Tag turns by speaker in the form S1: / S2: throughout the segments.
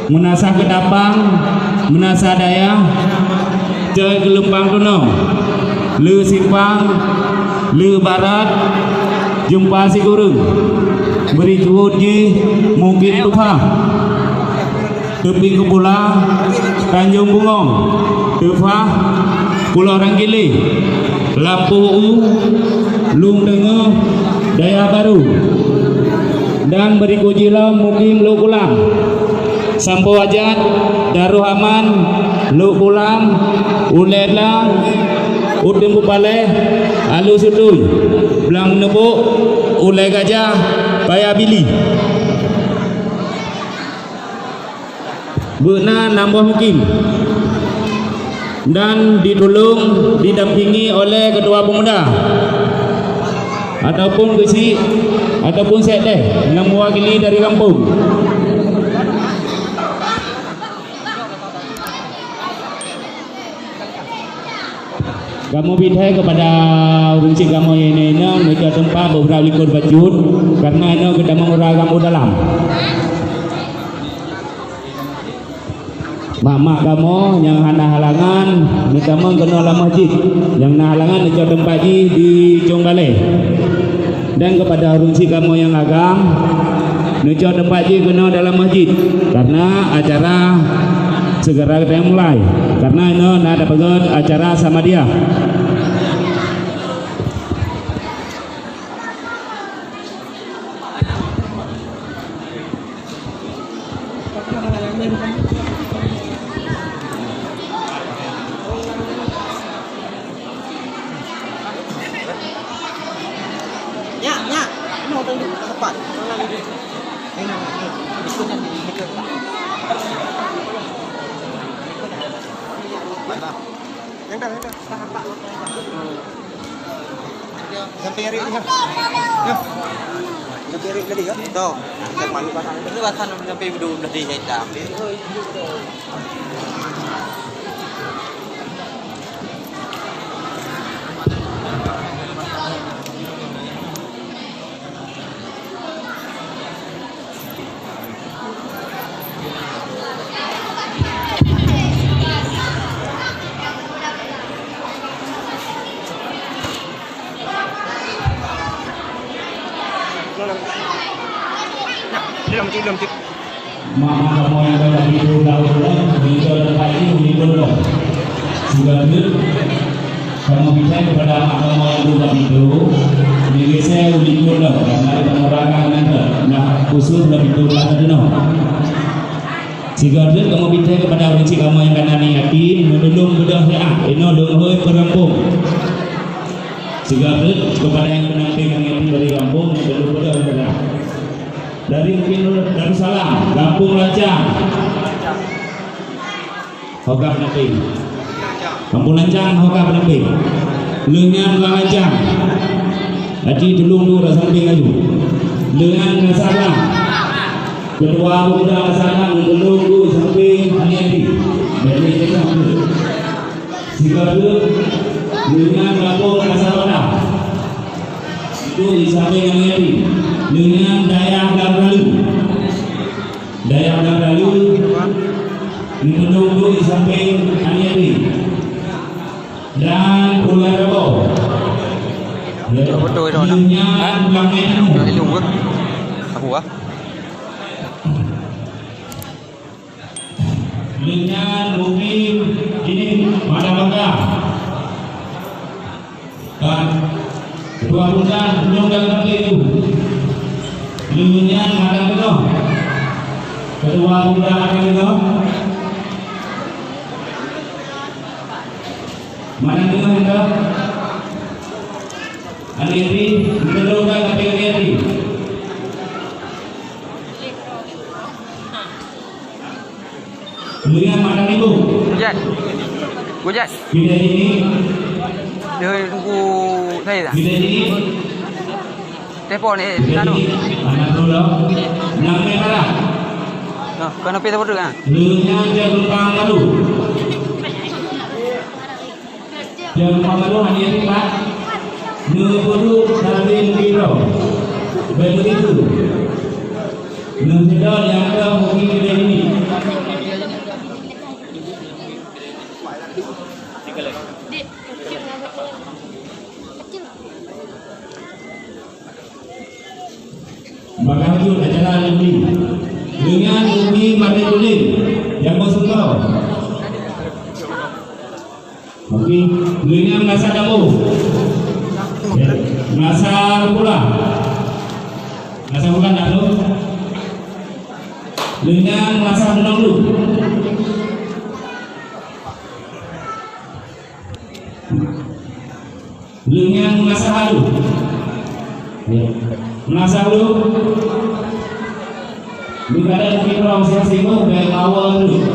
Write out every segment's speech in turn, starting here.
S1: menasah kedapang, menasah daya, coy gelempang tunong, lu simpang, lu barat, jumpa si gurung, beri cuhut ji, mungkin tuha, tepi kepula, Tanjung Bungong, tuha, Pulau Ranggili, Lampu U, Lung Dengo, Daya Baru, dan berikut jilau mungkin Lu Kulang, Sampo Ajat, Daruh Aman, Lu Kulang, Ulela, Udin Bupale, Alu Sutuy, Belang Nebuk, Ulai Gajah, Paya Bili. Benar nambah mungkin. Dan ditolong, didampingi oleh Ketua Pemuda ataupun kesi ataupun sekdeh yang mewakili dari kampung. Kamu bidai kepada uncik kamu ini mereka tempat beberapa likur bajut karena ini kita mengurang kamu dalam. Mak kamu yang hana halangan, mereka kena dalam masjid. Yang na halangan mereka tempat di Conggale. Dan kepada urusi kamu yang agam, mereka tempat kena dalam masjid. Karena acara segera kita mulai. Karena ini ada pegot acara sama dia.
S2: Sampai hari ini kan? Ya. Sampai hari tadi kan? Tuh. Sampai pasan. Itu pasan sampai belum dari hitam.
S1: Mama kamu yang ada di dalam di tempat ini dulu. Sudah kamu bisa kepada mak kamu yang ada di itu. Diri saya uji dulu karena ada pengurangan nanti. Nah khusus lebih dulu ada no. Jika kamu bisa kepada uji kamu yang kena yakin menulung bedah ya. Ini dulu perampung. Jika kepada yang kena pengen dari kampung belum bedah. Dari mungkin Darussalam, Kampung Lancang, Hokap Nabi, Kampung Lancang, Hokap Nabi, Lengan Lancang, Haji Telung tu dah samping aja, Lengan Nasalam, Ketua Pemuda Nasalam, Telung tu samping Haniati, dari kita tu, jika tu Lengan Kampung Nasalam, itu di samping Haniati. Dengan Dayak Darlalu menunggu di samping Aniati dan Pulau Rebo dengan Bangenu dengan mungkin ini Madabangga dan Ketua Pemuda Undang-Undang itu Lumian Madang Beno, Ketua Pemuda Madang Beno, Madang Beno hendak, Aniati, menurunkan KPU Aniati. Lumian Madang Ibu. Gujat. Bila ini,
S3: dia tunggu saya tak?
S1: bila ini.
S3: Telepon ni, tanu.
S1: Anak dulu, yang merah.
S3: Nah, kena pergi tempat kan?
S1: Lunya dia berpang lalu. Dia berpang lalu hanya tempat. Nunggu dari biro. Begitu. Nunggu yang ada mungkin ini. dan Umi dengan Umi Marifudin yang bersumpah. Okey, dengan Nasa Damu, Nasa pula nak tu dengan Nasa Menolu. Dengan Nasa Halu. Nasa Halu. Negara mungkin orang sing-sing dari awal dulu.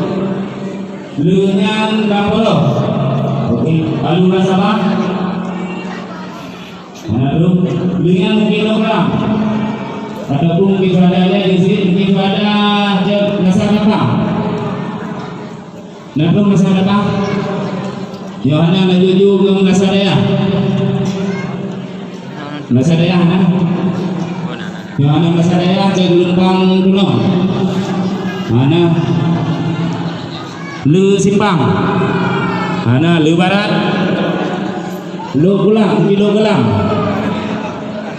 S1: Dengan Dapolo. Okey, Halu Nasa apa? Mana tu? Dengan kilogram. Ataupun mungkin ada di sini, mungkin ada Nasa apa? Napa Nasa apa? Yohana najuju ke Nasa Daya. Nasa Daya mana? Yohana Nasa Daya ke Gelombang Kuno. Mana? Lu Simpang. Mana? Lu Barat. Lu Pulang, Kilo Gelang.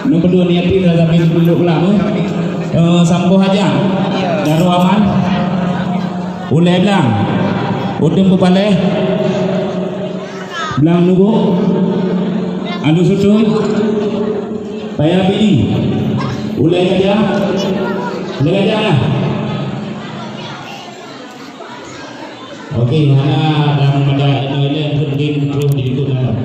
S1: Nombor 2 niati dah sampai Kilo Gelang. Sampo Hajang. Daru Aman. Ulai Belang. Udem Pupaleh. Belang Nugo. Anu Sutun. Paya Bidi. Ulai Gajah. Ulai Gajah lah. Okey, mana dalam pada ini mungkin perlu diikutkan.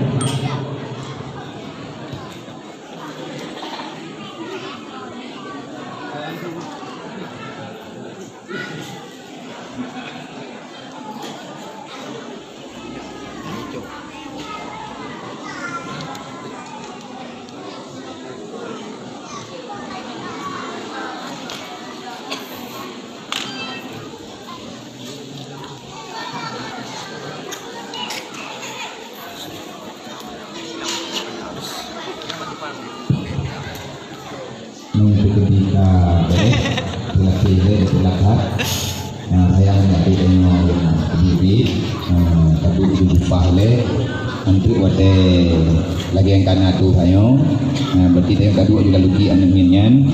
S4: Ketika silakat saya menjadi dengan diri tapi jumpa le untuk wate lagi yang kana tu hayo berarti yang kedua juga luki aneminyan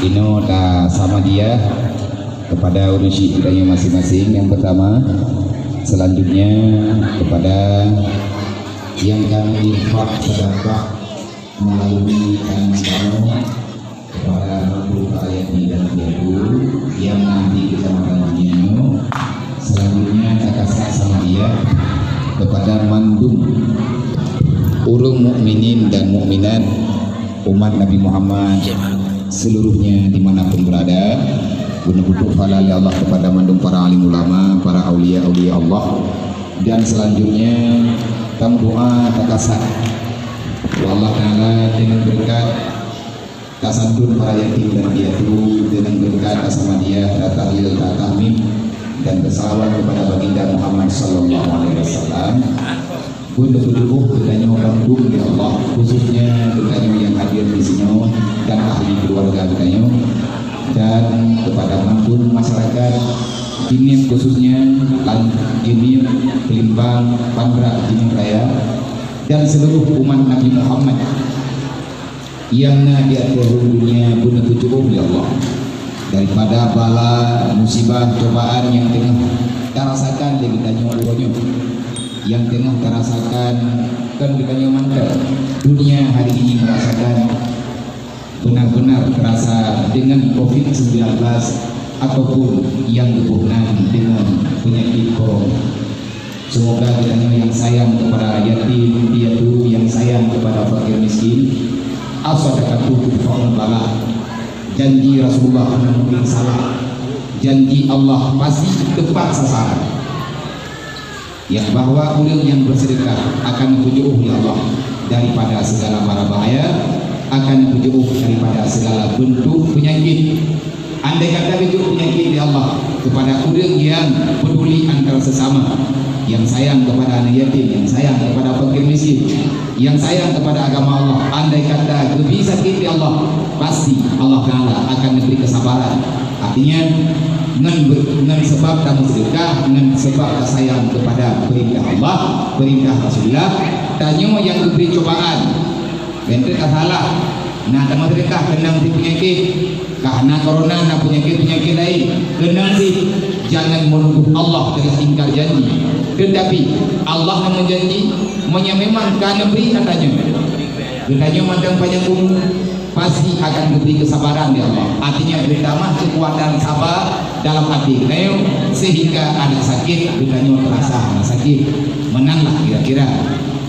S4: ino ta sama dia kepada urusi kita masing-masing. Yang pertama, selanjutnya kepada yang kami infak sedekah melalui kanal kepada Rabu Ayati dan Biadu yang nanti kita makan dunia. Selanjutnya kakak sama dia kepada mandum urung mukminin dan mukminat umat Nabi Muhammad seluruhnya dimanapun berada, guna-guna pahala Allah kepada mandum para alim ulama, para aulia-aulia Allah. Dan selanjutnya tam doa takasat Allah Ta'ala dengan berkat tasantun para yatim dan piatu, dengan berkat sama dia tahlil tahmid dan bersalawat kepada baginda Muhammad sallallahu alaihi wasallam. Untuk berdoa kepada mandum ya Allah, khususnya kepada yang hadir di sini dan ahli keluarga kita, dan kepada mandum masyarakat ini khususnya ini Kelimbang, Pandra, Jimmy Raya, dan seluruh umat Nabi Muhammad yang di atas dunia guna tujuh ya Allah, daripada bala musibah cobaan yang tengah terasakan di kita nyoronyo, yang tengah terasakan kan di kita mantap dunia hari ini merasakan benar-benar terasa dengan COVID-19 ataupun yang berhubungan dengan penyakit corona. Semoga kita yang sayang kepada yatim piatu, yang sayang kepada fakir miskin, as-sadaqatu tudfa'ul bala. Janji Rasulullah mungkin salah, janji Allah pasti tepat sasaran. Yang bahwa ulil yang bersedekah akan menjauh ya Allah daripada segala mara bahaya, akan menjauh daripada segala bentuk penyakit. Andai kata bentuk penyakit ya Allah kepada ulil yang peduli antara sesama, yang sayang kepada anak yatim, yang sayang kepada fakir miskin, yang sayang kepada agama Allah. Andai kata lebih sakit ya Allah, pasti Allah Ta'ala akan memberi kesabaran. Artinya dengan sebab kamu sedekah, dengan sebab sayang kepada perintah Allah, perintah Rasulullah, tanya yang diberi cobaan bentuk salah, nah teman sedekah kena mesti penyakit, karena corona dan penyakit-penyakit lain. Kena sih jangan menuduh Allah dengan ingkar janji. Tetapi Allah yang menjanji, memang karena beri katanya. Katanya mandang panjang umur pasti akan diberi kesabaran di Allah. Artinya bertambah kekuatan sabar dalam hati beliau sehingga ada sakit beliau terasa ada sakit menanglah kira-kira.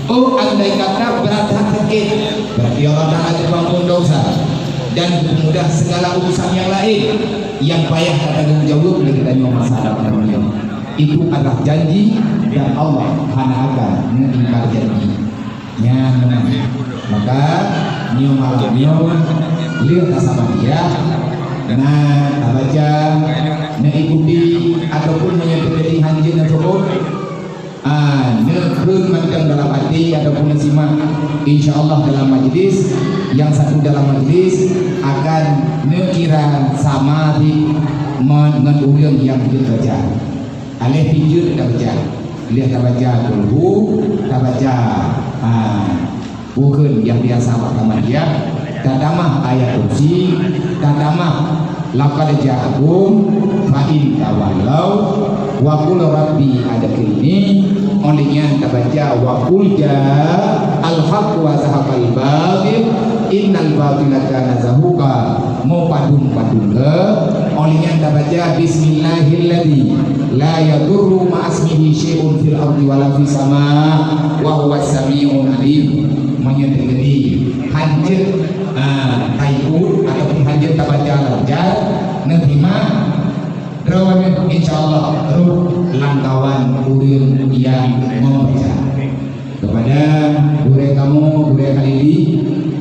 S4: Oh, andai kata berat sakit berarti Allah Taala diampun dosa dan mudah segala urusan yang lain yang payah tanggung jawab dari kita masalah beliau. Itu adalah janji dan Allah hanya akan mengingkar janjinya. Maka nyo malam nyo lihat sama dia nah baca ikuti ataupun menyebut hanjin ataupun nekun macam dalam hati ataupun simak insyaallah dalam majlis yang satu dalam majlis akan nekira sama di dengan ulun yang dibaca alih pinjul kita baca lihat kita baca dulu kita baca bukan yang biasa pertama dia tadamah ayat kursi tadamah laqad ja'akum fa in tawallaw wa qul rabbi ada ini olehnya kita baca wa qul ja'al haqq wa zahaqal batil innal batila kana zahuqa mau padung ke olehnya kita baca bismillahilladzi la yadurru ma'asmihi syai'un fil ardi wala fis sama' wa huwas sami'un alim menyendiri hanjir taikut ataupun hanjir tabaca lancar nerima rawan insyaallah ruh langkawan uril yang membaca kepada gure kamu gure kali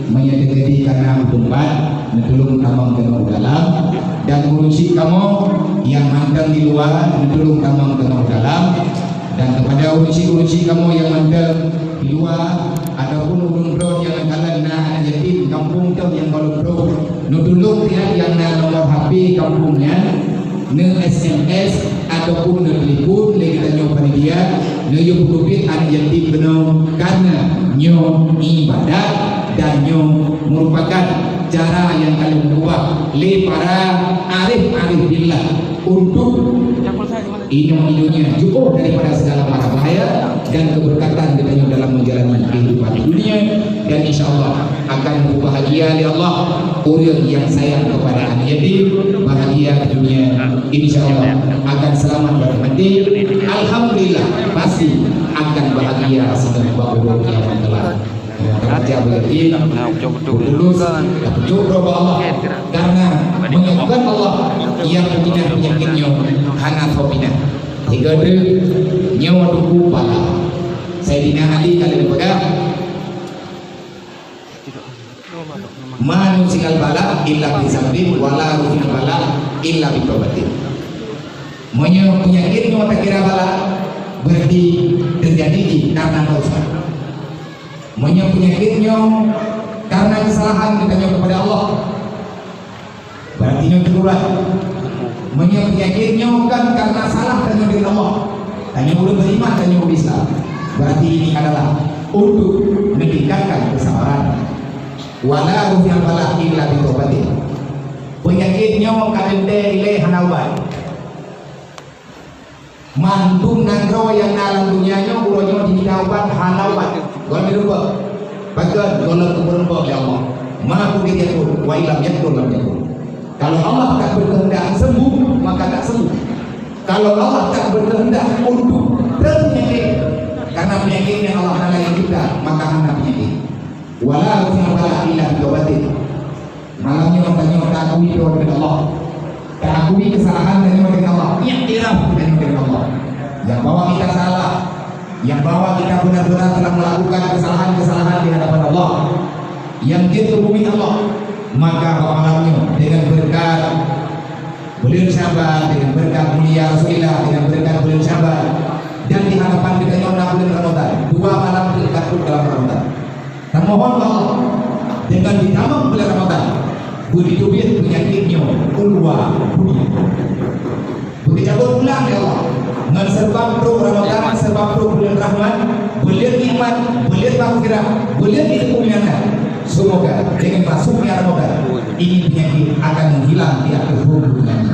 S4: menyendiri karena tempat netulung tamang kenal dalam dan urusi kamu yang mandang di luar netulung tamang kenal dalam dan kepada urusi kamu yang mandang di luar ataupun urun yang kalian nak jadi kampung tu yang kalau bro nudulung dia yang nak nomor HP kampungnya ne SMS ataupun ne telepon lagi tanya pada dia ne yo kubit an jadi benar karena nyo ibadat dan nyo merupakan cara yang kalian buat le para arif billah untuk hidupnya cukup daripada segala mara bahaya dan keberkatan dengan dalam menjalani kehidupan dunia dan insyaallah akan bahagia di Allah orang yang sayang kepada anak-anak bahagia di dunia insyaallah akan selamat bermati alhamdulillah pasti akan bahagia setelah orang yang telah kerja berarti lulus berdoa Allah karena menyebutkan Allah yang punya penyakitnya karena fobia tiga nyawa tubuh pala Sayyidina Ali kali berkata manusial bala illa bisabrin wala rufil bala illa bitobatin menyebut penyakitnya tak kira bala berarti terjadi karena dosa menyebut penyakitnya karena kesalahan kita kepada Allah berarti nya keluar menyebut penyakitnya kan karena salah dan dengan Allah tanya udah beriman tanya udah Islam berarti ini adalah untuk meningkatkan kesabaran wala rufil bala illa bitobatin penyakitnya kadente ile hanawan mantung nangro yang dalam dunianya ulonya ditawat hanawan gol dirubah bagian golong keberubah ya Allah ma aku dia pun wa ilam yakul lam yakul kalau Allah tak berkehendak sembuh maka tak sembuh kalau Allah tak berkehendak untuk terpenyakit karena penyakitnya Allah Taala yang kita maka hanya penyakit wala rufil illa bitobatin malamnya orang tak akui doa dengan Allah tak akui kesalahan dengan Allah iktiraf dengan Allah yang bahwa kita salah yang bahwa kita benar-benar telah melakukan kesalahan-kesalahan di hadapan Allah yang kita bumi Allah maka malamnya dengan berkat beliau sabar dengan berkat mulia Rasulullah dengan berkat beliau sabar dan di hadapan kita yang bulan Ramadan 2 malam berkat dalam Ramadan dan mohon Allah dengan ditambah bulan Ramadan budi tubir penyakitnya keluar dunia budi cabut pulang ya Allah dengan sebab pro Ramadan sebab pro bulan Rahman bulan nikmat bulan maghfirah bulan ilmu yang Semoga dengan masuknya Ramadan ini penyakit akan menghilang di akhir hubungan.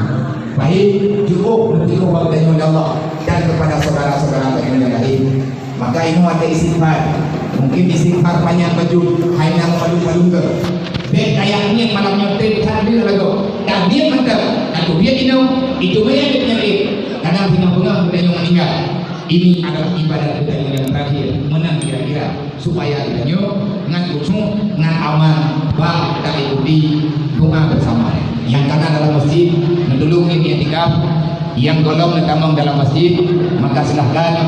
S4: Baik, cukup bertiga waktu oleh Allah dan kepada saudara-saudara yang lain. Maka ini ada istighfar. Mungkin istighfar banyak baju hanya malu-malu ke. Baik kayak ini malam nyotir hadir lagu. Dan dia mantap. Kalau dia itu banyak penyakit. Karena bunga-bunga sudah yang meninggal. Ini adalah ibadat kita yang terakhir menang kira-kira supaya kita ngan kusung ngan aman bah kita ikuti doa bersama yang kanan dalam masjid mendulung ini etikaf yang golong tamang dalam masjid maka silahkan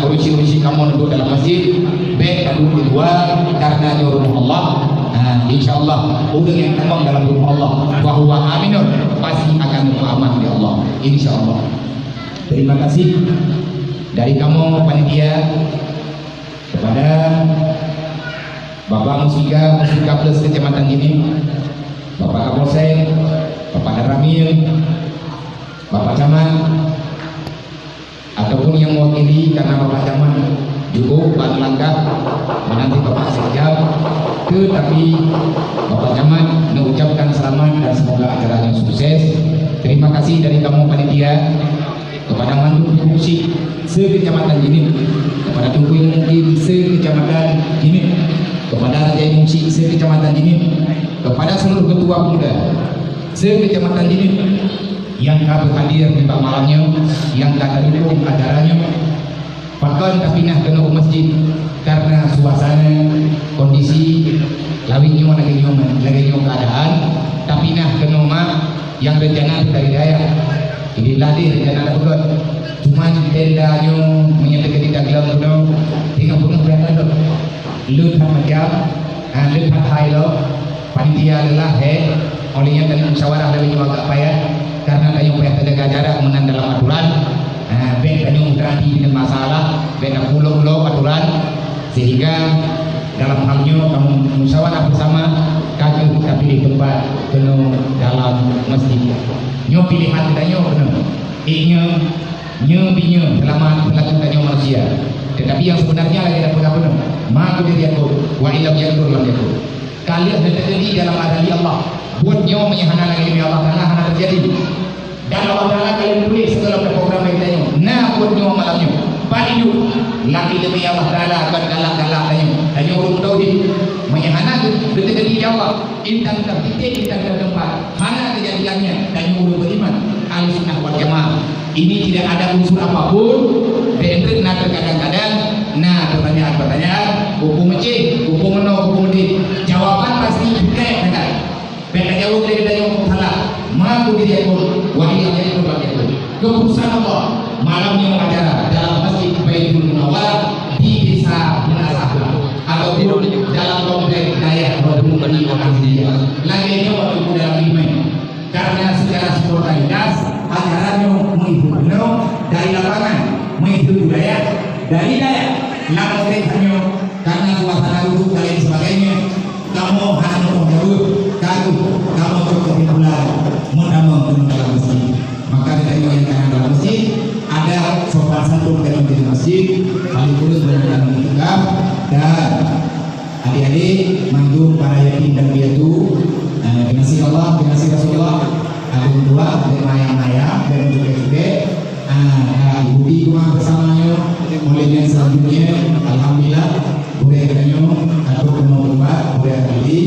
S4: urusi kamu duduk dalam masjid baik duduk di luar karena rumah Allah insyaallah udah yang tamang dalam rumah Allah bahwa aminun pasti akan aman di Allah insyaallah. Terima kasih dari kamu panitia kepada Bapak Musika Plus Kecamatan ini, Bapak Kapolsek, Bapak Daramil, Bapak Camat, ataupun yang mewakili karena Bapak Camat juga Pak Langkah menanti Bapak Sekjam, tetapi Bapak Camat mengucapkan selamat dan semoga acaranya sukses. Terima kasih dari kamu panitia kepada mandu fungsi sekecamatan ini, kepada tunggu mungkin sekecamatan ini, kepada raja fungsi sekecamatan ini, kepada seluruh ketua pemuda sekecamatan ini yang kabur hadir di malamnya, yang tak dukung acaranya, bahkan kapinah kena masjid karena suasana kondisi lawinyo lagi keadaan, kapinah kena mak yang rencana dari daya. Ini tadi rencana betul. Cuma tendanya menyatakan tidak gelam betul. Tinggal punya berapa tu? Lut macam, lut hai lo. Panitia adalah olehnya dan musyawarah dari agak payah karena kayu payah terjaga jarak menang dalam aturan. Ben kayu terhati dengan masalah, ben pulau aturan sehingga dalam halnya kamu musyawarah bersama kaki tapi di tempat penuh dalam masjid. Nyo pilihan kita nyo benar. Nyo dalam melakukan manusia. Tetapi yang sebenarnya lagi ada benar. Maka diri aku wa ilam yakur lam yakur. Kalian terjadi dalam adali Allah. Buat nyo menyahana lagi demi Allah Taala hana terjadi. Dan Allah Taala kalian tulis segala program kita nyo. Nah buat nyo malamnya. Padu lagi demi Allah Taala akan galak-galak nyo. Hanya urut tauhid. Menyahana terjadi Allah. Intan tertitik, intan tertempat. Mana kejadiannya dan yang beriman Ahlussunnah wal Jamaah. Ini tidak ada unsur apapun. Bener nak kadang-kadang pertanyaan hukum C, hukum no, hukum D. Jawaban pasti bukan kan. Beda jawab dari yang salah. Maku diri aku wahai yang itu. Keputusan Allah malamnya acara dalam masjid Baitul Munawwar di desa Munasabah ataupun dalam komplek daya Bani Wahidiyah. Lagi waktu dalam iman karena secara spontanitas acaranya mengikuti dari lapangan, mengikuti budaya dari daya. Namun hanya karena suasana duduk dan lain sebagainya, kamu hanya menjawab, kamu cukup bulan menambah dalam masjid. Maka dari yang dalam masjid ada sopan santun dalam masjid, paling kurus dalam itikaf dan adik-adik mandung para yatim dan piatu. Dinasih Allah, dinasih Rasulullah. Aku berdua dengan ayah dan juga budi rumah bersamanya. Mulainya selanjutnya, alhamdulillah, boleh kenyo atau mau berbuat, boleh kali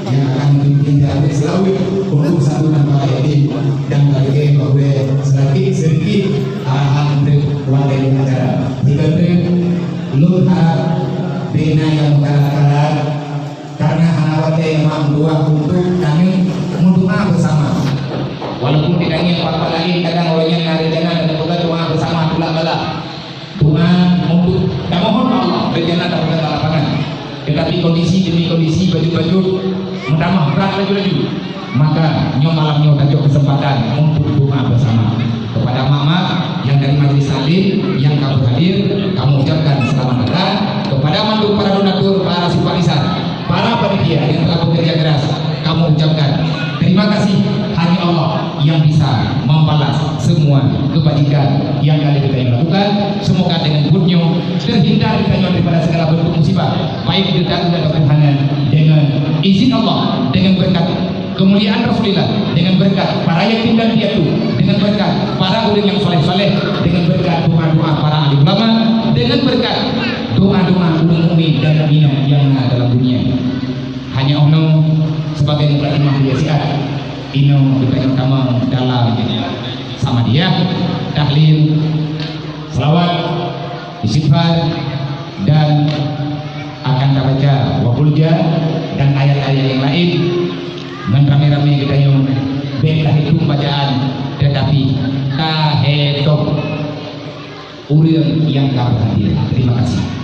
S4: yang akan memimpin dari selalu untuk satuan para yatim dan bagi boleh sedikit arahan untuk warga negara. Jika lu harap bina yang kalah karena anak yang membuat untuk kami mendoa bersama. Walaupun tidak ingin apa lagi kadang orangnya hari jana dan juga doa bersama pula bala. Doa untuk dan mohon Allah rencana dapat lapangan. Tetapi kondisi demi kondisi baju-baju menambah berat lagi. Maka nyo malam nyo tajuk kesempatan untuk doa bersama kepada mama yang dari majelis salim yang kamu hadir, kamu ucapkan selamat datang kepada mantu para donatur, para simpatisan, para panitia yang telah bekerja keras, kamu ucapkan terima kasih. Hanya Allah yang bisa membalas semua kebajikan yang kali kita yang lakukan. Semoga dengan kurnia terhindar kita daripada segala bentuk musibah, baik itu datang dari Tuhan dengan izin Allah, dengan berkat kemuliaan Rasulullah, dengan berkat para yatim dan piatu, dengan berkat para ulil yang soleh-soleh, dengan berkat doa-doa para ahli ulama, dengan berkat doa-doa ulul mukmin dan mukminat yang ada dalam dunia. Hanya Allah sebagai mukadimah biasiat ino kita utama dalam sama dia tahlil, selawat, istighfar, dan akan kita baca waqulja dan ayat-ayat yang lain dengan rame-rame kita yang bentah itu bacaan, tetapi kahetok urang yang hadir. Terima kasih.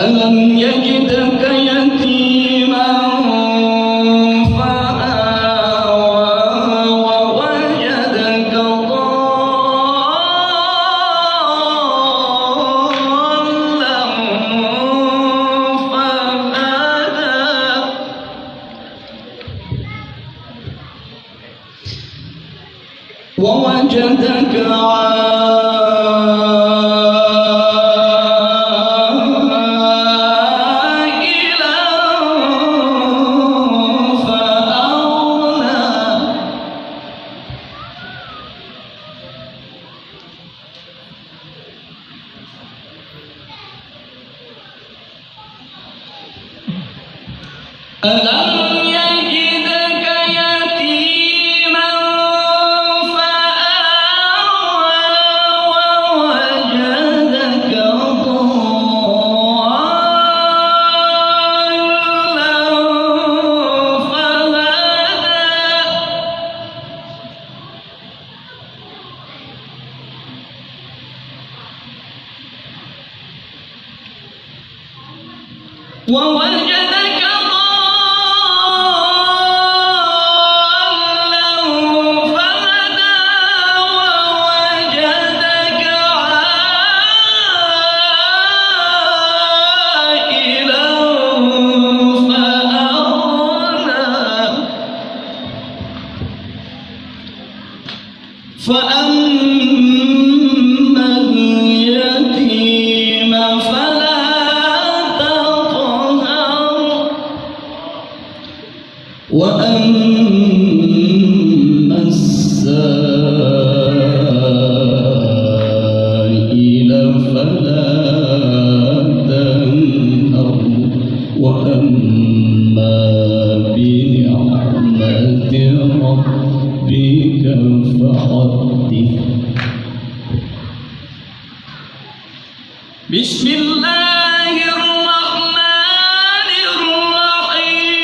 S5: ألم يجدك يتيما فآوى ووجدك ضالا فهدى ووجدك عائلا ألم يجدك يتيما فآوى ووجدك ضالا فهدى ووجدك ضالا فهدى ووجدك عائلا فأغنى فأما اليتيم فلا تقهر وأما السائل فلا تنهر وأما بنعمة ربك فحدث بسم الله الرحمن الرحيم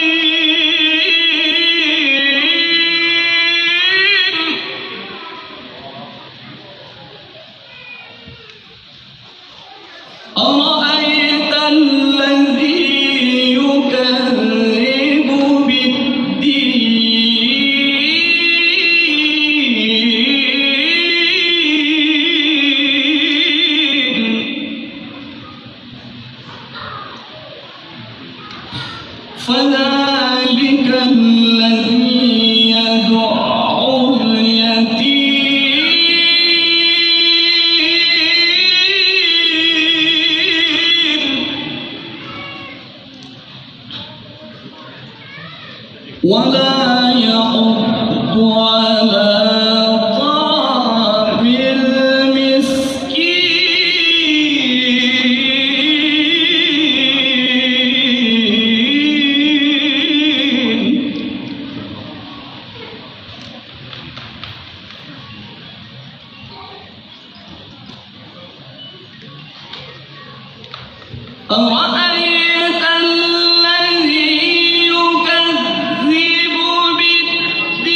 S5: أرأيت الذي يكذب بالدين فذلك الذي يدعو اليتيم ولا يحض على طعام المسكين أرأيت الذي يكذب بالدين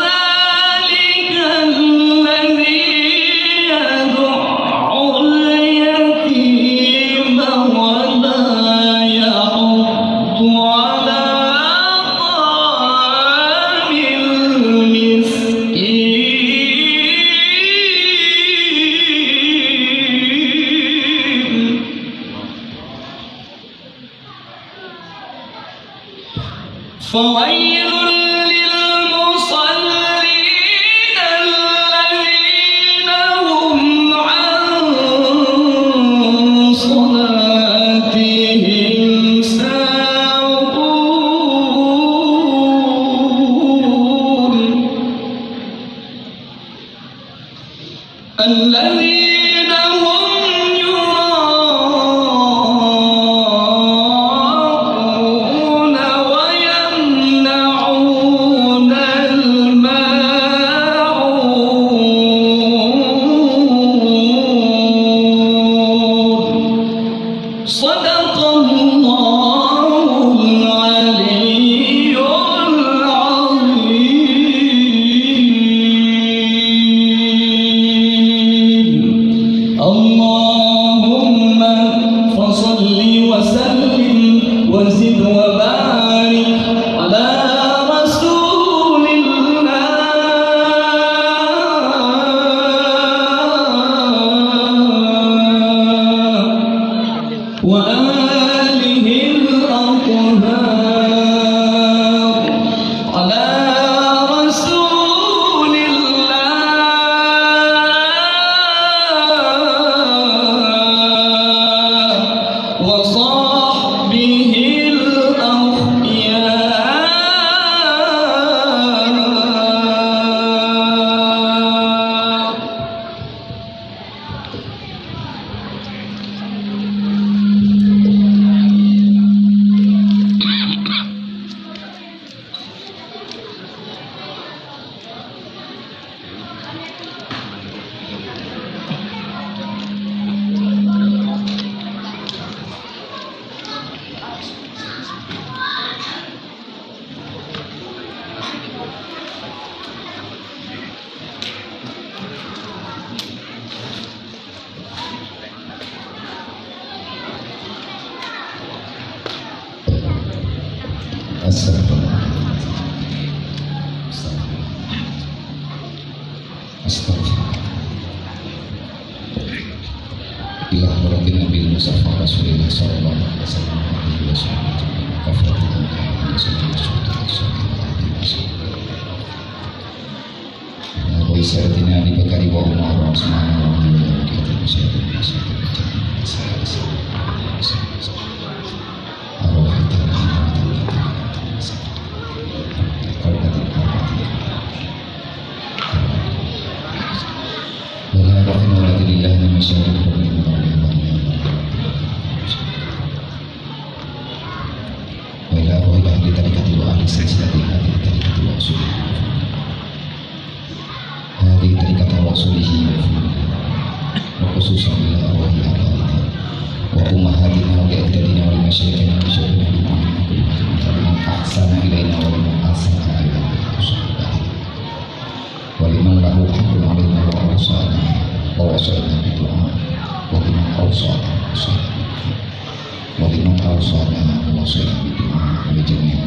S5: فذلك الذي يدعو اليتيم ولا يحض على طعام المسكين فويل للمصلين الذين هم عن صلاتهم ساهون الذين هم يراءون ويمنعون
S4: Astagfirullah. Astagfirullah. Ilah murakin Nabi Mustafa Rasulullah sallallahu alaihi wasallam. Wa isaratina di bakari wa umar wa subhanahu wa هذه طريقة رسوله وخصوصا إلى أرواح آبائنا وأمهاتنا وأجدادنا ولمشايخنا وشيخنا ولمن أحسن إلينا ولمن أحسن إلينا ولمن له حق علينا ووصانا بالدعاء ولمن أوصانا ووصانا بالدعاء لجميع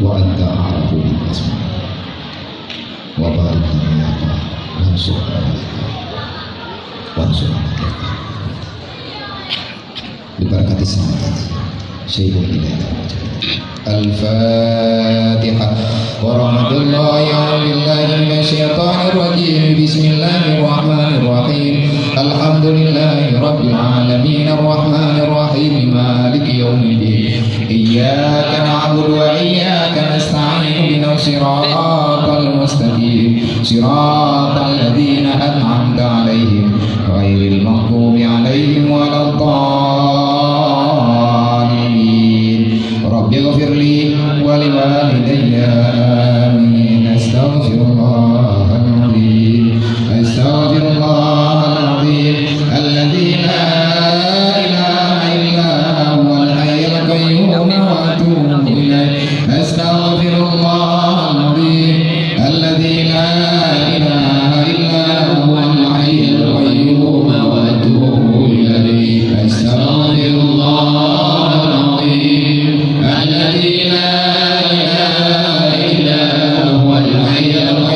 S4: وأنت أعرف بالأسماء وبارك لنا يا الله وانصرنا ببركة السماء شيء إلينا الفاتحة ورحمة الله أعوذ بالله من الشيطان الرجيم بسم الله الرحمن الرحيم الحمد لله رب العالمين الرحمن الرحيم مالك يوم الدين إياك نعبد وإياك نستعين اهدنا الصراط المستقيم صراط الذين أنعمت عليهم غير المغضوب عليهم ولا الضالين رب اغفر لي ولوالدي آمين أستغفر الله العظيم أستغفر الله العظيم الذي لا إله إلا هو الحي القيوم وأتوب إليه أستغفر الله العظيم الذي لا إله إلا هو الحي القيوم وأتوب إليه أستغفر الله العظيم الذي لا إله إلا هو الحي القيوم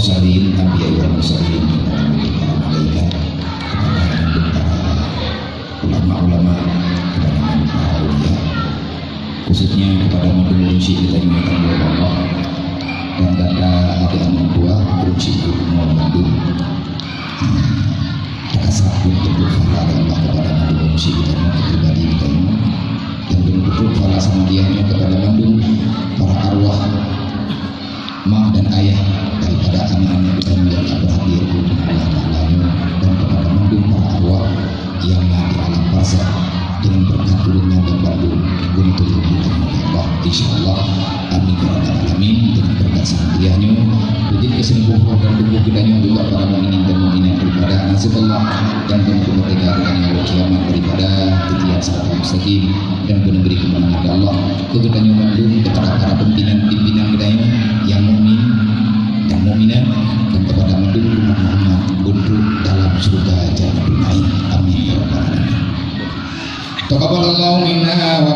S4: mursalin, anbiya wal mursalin, para malaikat, kepada ulama-ulama, kepada para aulia, khususnya kepada mengunci kita yang akan Allah dan kepada adik anak buah mengunci Muhammad kasih untuk berfala Allah kepada mengunci kita pribadi kita dan betul-betul fala sama dia kepada mandung para arwah mak dan ayah daripada anak-anak kita yang berhadir di Allah dan kepada mandung para arwah yang di alam barzah dengan berkat turunnya dan bantu untuk kita Allah insyaallah amin ya rabbal alamin dengan berkat santiannya wujud kesembuhan dan tubuh kita juga para mukminin dan mukminat daripada nasib Allah dan penutup ketegangan yang kiamat daripada titian serta mustaqim dan negeri kemenangan Allah untuk kita bandung kepada para pimpinan kita yang mukmin dan mukminat dan kepada mandung umat Muhammad untuk dalam surga jannatul naim amin ya rabbal alamin. Taqabbalallahu minna wa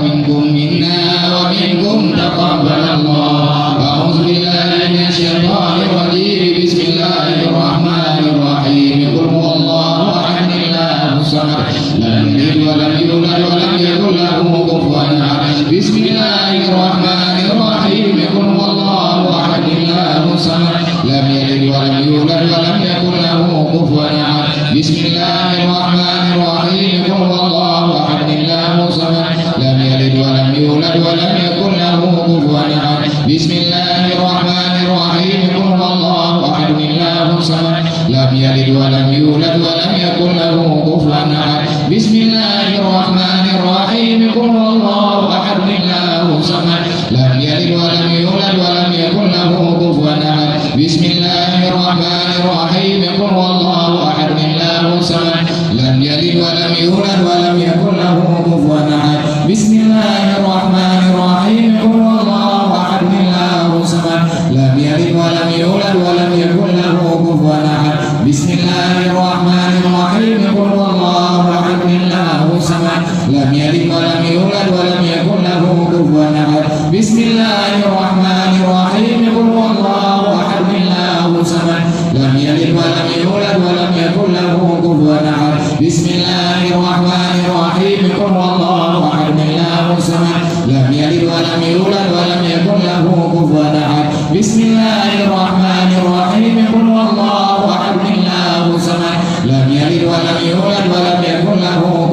S4: minkum taqabbalallahu. A'udzu billahi minasyaitonir rajim. Bismillahirrahmanirrahim. Qul huwallahu ahad, Allahu samad, lam yalid wa lam yulad wa lam yakul lahu kufuwan ahad. Bismillahirrahmanirrahim. Qul huwallahu ahad, Allahu samad, lam yalid wa lam yulad wa lam yakul lahu kufuwan ahad. Bismillahirrahmanirrahim. Qul huwallahu ahad, Allahu samad, lam yalid wa lam yulad wa lam yakul lahu kufuwan ahad. Bismillahirrahmanirrahim. Qul huwallahu ahad, Allahu samad, lam yalid wa lam yulad wa lam yakul lahu kufuwan ahad. Bismillahirrahmanirrahim. Qul huwallahu ahad, Allahu samad, lam yalid wa lam yulad wa lam yakul lahu kufuwan ahad. Bismillahirrahmanirrahim. Qul huwallahu ahad, Allahu samad, lam yalid wa lam yulad wa lam yakul lahu kufuwan ahad. Bismillahirrahmanirrahim. Qul huwallahu ahad, Allahu samad, lam yalid wa lam yulad wa lam yakul lahu kufuwan ahad. Bismillahirrahmanirrahim. Qul huwallahu ahad, Allahu samad, lam yalid wa lam yulad wa lam yakul lahu kufuwan ahad. Bismillahirrahmanirrahim. Qul huwallahu ahad, Allahu samad, lam yalid wa lam yulad wa lam yakul lahu kufuwan ahad. Bismillahirrahmanirrahim. Qul huwallahu ahad, Allahu samad, lam yalid wa lam yulad wa lam yakul lahu kufuwan ahad. Bismillahirrahmanirrahim. Qul huwallahu ahad, Allahu samad, lam yalid wa lam yulad wa lam yakul lahu kufuwan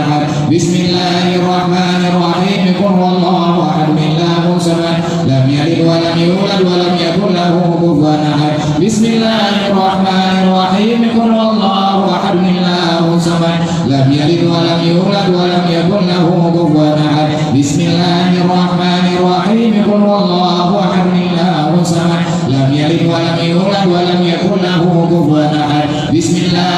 S4: ahad. Bismillahirrahmanirrahim. Qul huwallahu ahad, Allahu samad, lam yalid wa lam yulad wa lam yakul lahu kufuwan ahad. Bismillahirrahmanirrahim. Qul huwallahu ahad, Allahu samad, lam yalid wa lam yulad wa lam yakul lahu kufuwan ahad. Bismillahirrahmanirrahim. Qul huwallahu ahad, Allahu samad, lam yalid wa lam yulad wa lam yakul lahu kufuwan ahad. Bismillahirrahmanirrahim.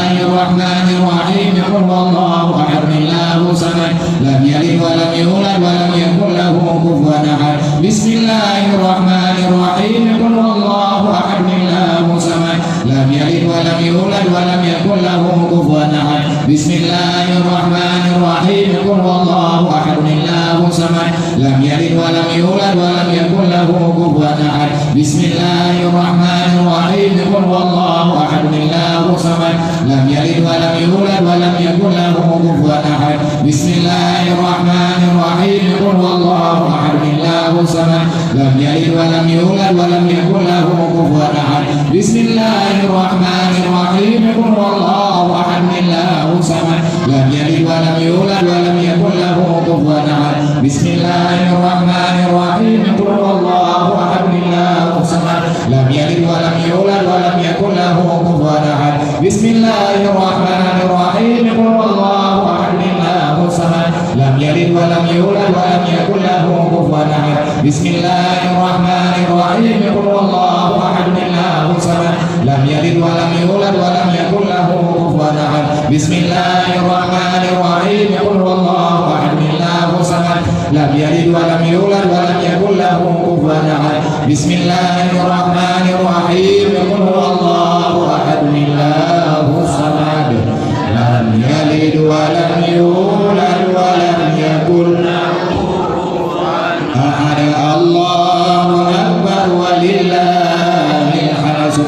S4: Qul huwallahu ahad, Allahu samad, lam yalid wa lam yulad wa lam yakul lahu kufuwan ahad. Bismillahirrahmanirrahim. Qul huwallahu ahad, Allahu samad, lam yalid wa lam yulad wa lam yakul lahu kufuwan ahad. Bismillahirrahmanirrahim. Qul huwallahu ahad, Allahu samad, lam yalid wa lam yulad wa lam yakul lahu kufuwan ahad. Bismillahirrahmanirrahim. Qul huwallahu ahad, Allahu samad, lam yalid wa lam yulad wa lam yakul lahu kufuwan ahad. Bismillahirrahmanirrahim. Qul huwallahu ahad, Allahu samad, lam yalid wa lam yulad wa lam yakul lahu kufuwan ahad. Bismillahirrahmanirrahim. Qul huwallahu ahad, Allahu samad, lam yalid wa lam yulad wa lam yakul lahu kufuwan ahad. Bismillahirrahmanirrahim. Qul huwallahu ahad, Allahu samad, lam yalid wa lam yulad wa lam yakul lahu kufuwan ahad. Bismillahirrahmanirrahim. Qul huwallahu ahad, Allahu samad, lam yalid wa lam yulad wa lam yakul lahu kufuwan ahad. Bismillahirrahmanirrahim. Qul huwallahu ahad, Allahu samad, lam yalid wa lam yulad wa lam yakul lahu kufuwan ahad. Bismillahirrahmanirrahim. Qul huwallahu ahad, Allahu samad, lam yalid wa lam yulad wa lam yakul lahu kufuwan ahad. Bismillahirrahmanirrahim. Qul huwallahu ahad, Allahu samad, lam yalid wa lam yulad wa lam yakul lahu kufuwan ahad. Allahu akbar walillahil hamd.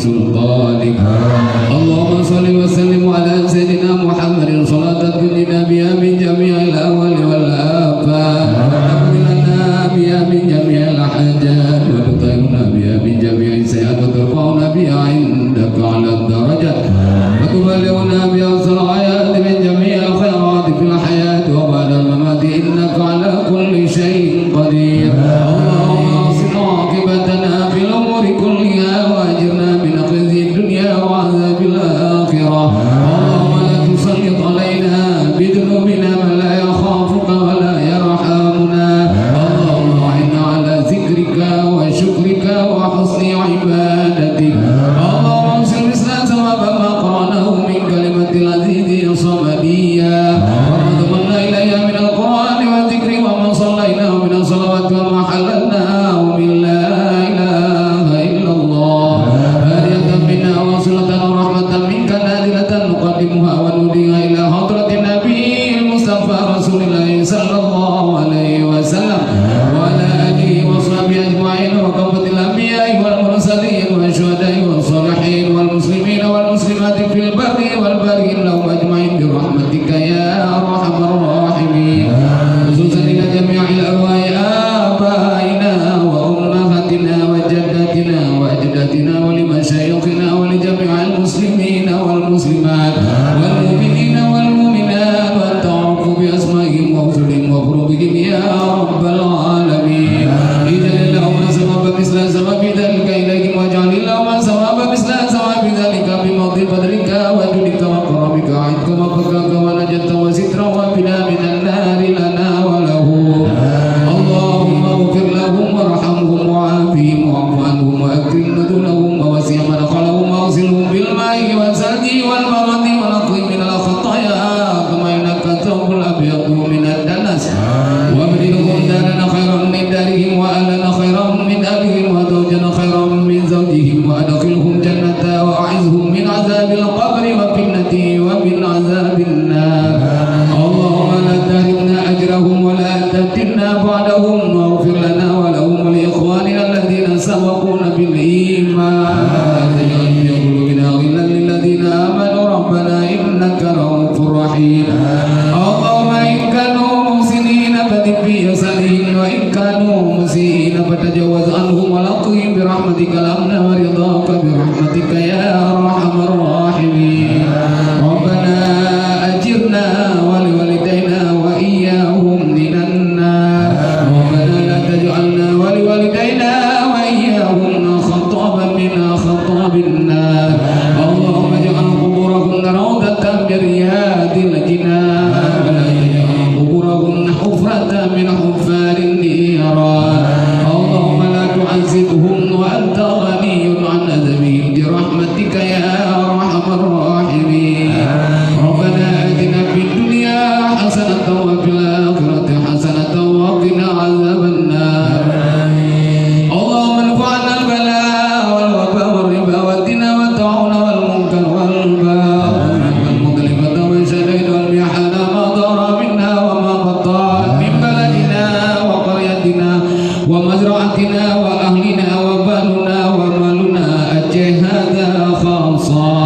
S6: بسلطانك اللهم صل وسلم على سيدنا محمد صلاة تنجينا بها من جميع الأهوال والآفات وتقضي لنا بها من جميع الحاجات وتطهرنا بها من جميع السيئات وترفعنا بها عندك على الدرجات وتبلغنا بها أقصى الحياة من جميع الخيرات في الحياة وبعد الممات إنك على كل شيء قدير اللهم أحسن عاقبتنا في الأمور كلها وأجرنا من خزي الدنيا وعذاب الآخرة اللهم لا تسلط علينا بذنوبنا من لا يخافك ولا يرحمنا اللهم أعنا على ذكرك وشكرك وحسن عبادتك اللهم انصر الإسلام ثواب ما قرأناه من كلمة العزيز الصمدية وما ضمنا إليها من القرآن والذكر وما صليناه من الصلوات وما حللناه من لا إله إلا الله هدية منا وصلة ورحمة منك نازلة نقدمها ونوديها إلى حضرة النبي المصطفى رسول الله صلى الله عليه وسلم وعلى آله وصحبه أجمعين وكافة الأنبياء والمرسلين والشهداء والصالحين والمسلمين والمسلمات في البر والبر لهم أجمعين برحمتك يا أرحم الراحمين خصوصا إلى جميع الأرواح آبائنا وأمهاتنا وجداتنا وأجدادنا ولمشايخنا ولجميع المسلمين والمسلمات والمؤمنين والمؤمنات والتعرف بأسمائهم وأصولهم وفروضهم يا رب العالمين اجعل اللهم ثواب مثل ثواب ذلك إليهم واجعل اللهم ثواب مثل ثواب ذلك بموضع فضلك وجودك وكرمك وعزك وفضلك ونجدت وسترا وبنا من النار لنا وله اللهم اغفر لهم وارحمهم وعافهم واعف عنهم واكرم نزلهم ووسع مدخلهم واغسلهم بالماء والثلج والبرد ونقهم من الخطايا كما ينقى الثوب الابيض من الدنس وابدلهم دارا خيرا من دارهم واهلا خيرا من اهلهم وزوجا خيرا من زوجهم وادخلهم جنة واعذهم من عذاب القبر وفتنته ومن عذاب النار اللهم لا تحرمنا اجرهم ولا تفتنا بعدهم واغفر لنا ولهم ولاخواننا الذين سبقونا بالايمان لا تجعل في قلوبنا غلا للذين امنوا ربنا انك رؤوف رحيم اللهم ان كانوا محسنين فدد في يسارهم وان كانوا مسيئين فتجاوز عنهم ولقهم برحمتك الامن ورضاك برحمتك يا ارحم الراحمين ربنا اجرنا ولوالدينا واياهم من النار ربنا لا تجعلنا ولوالدينا واياهم خطابا من خطاب النار اللهم اجعل قبورهم روضة من رياض الجنان ولا تجعل قبورهم حفرة من حفار النيران اللهم لا تعذبهم وانت غني عن عذابهم برحمتك يا ارحم الراحمين ربنا اتنا في الدنيا حسنة وفي الآخرة حسنة وقنا عذاب النار اللهم انفعنا البلاء والوباء والربا والدين والطاعون والمنكر والبغي والمظلمة والشدائد والمحن ما ظهر منها وما بطن من بلدنا وقريتنا ومزرعتنا وأهلنا وبالنا ومالنا أجه هذا خاصا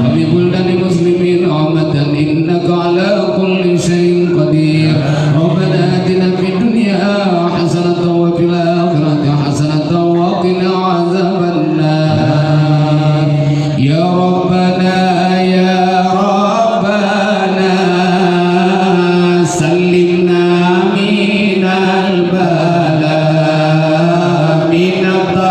S6: ومن بلدان المسلمين عامة إنك على كل شيء قدير ربنا آتنا في الدنيا حسنة وفي الآخرة حسنة وقنا عذاب النار يا ربنا يا ربنا سلمنا من البلاء من الضر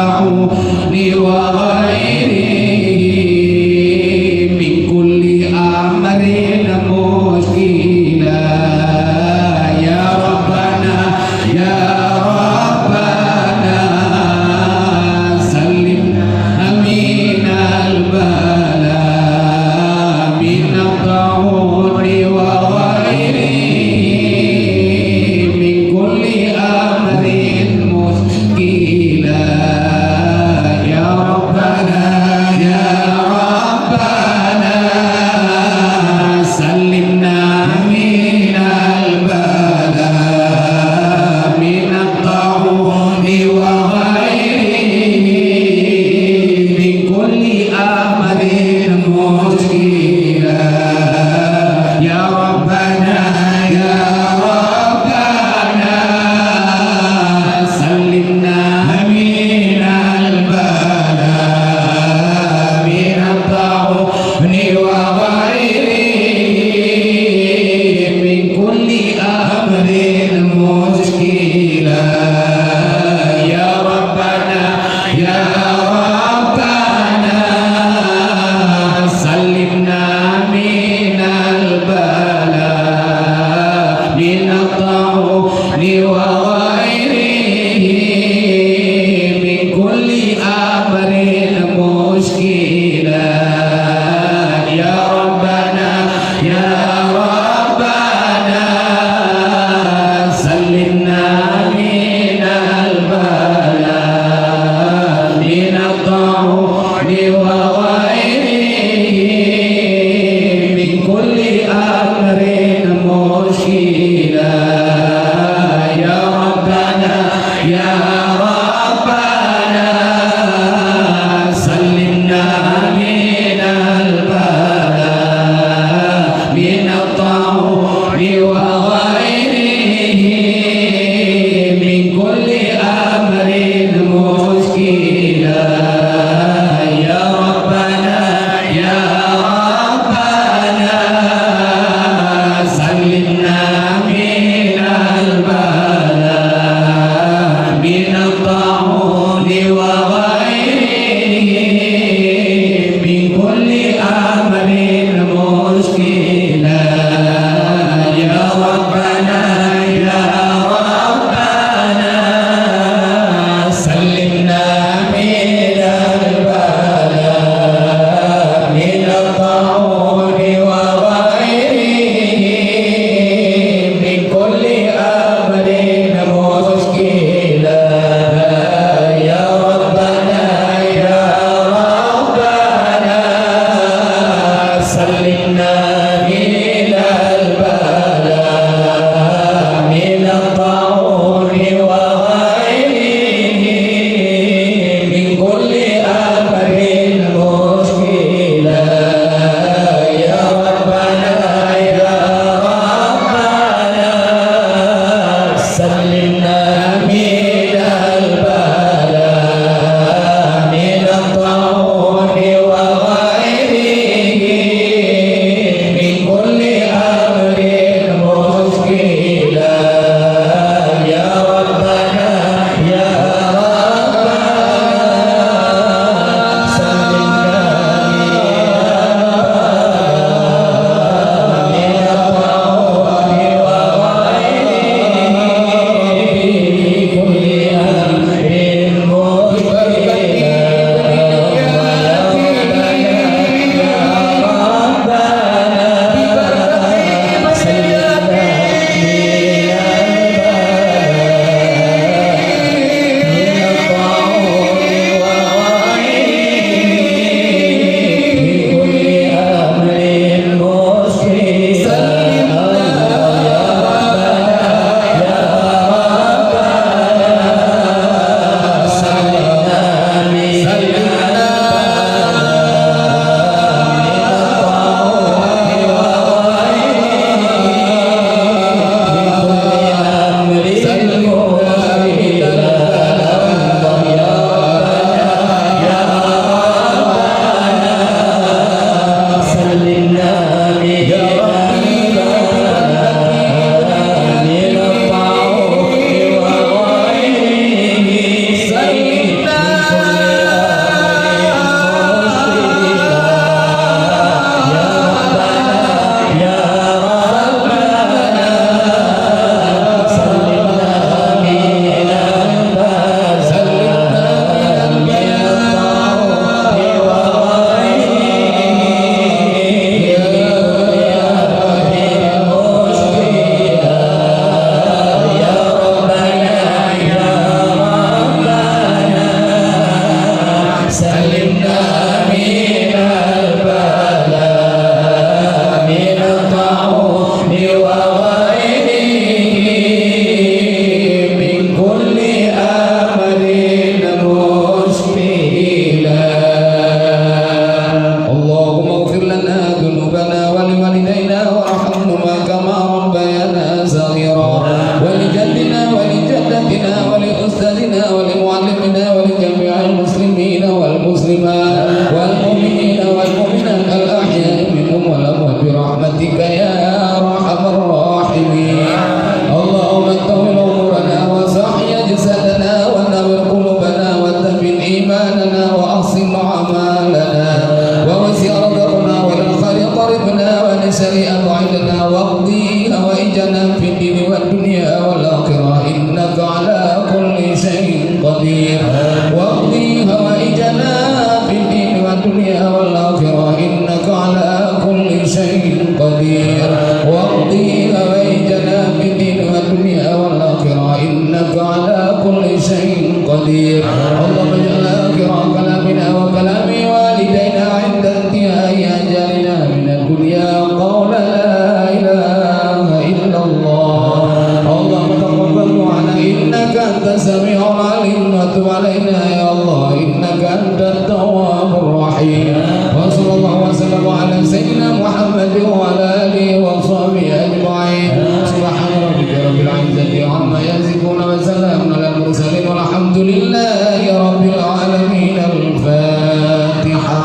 S6: اللهم اجعل آخر كلامنا وكلام والدينا عند انتهاء أجلنا من الدنيا قول لا إله إلا الله. اللهم تقبل معنا إنك أنت السميع العليم وتب علينا يا الله إنك أنت التواب الرحيم. وصلى الله وسلم على سيدنا محمد وعلى آله وصحبه أجمعين. سبحان ربك رب العزة عما يصفون وسلام على المرسلين والحمد لله رب العالمين. الفاتحة.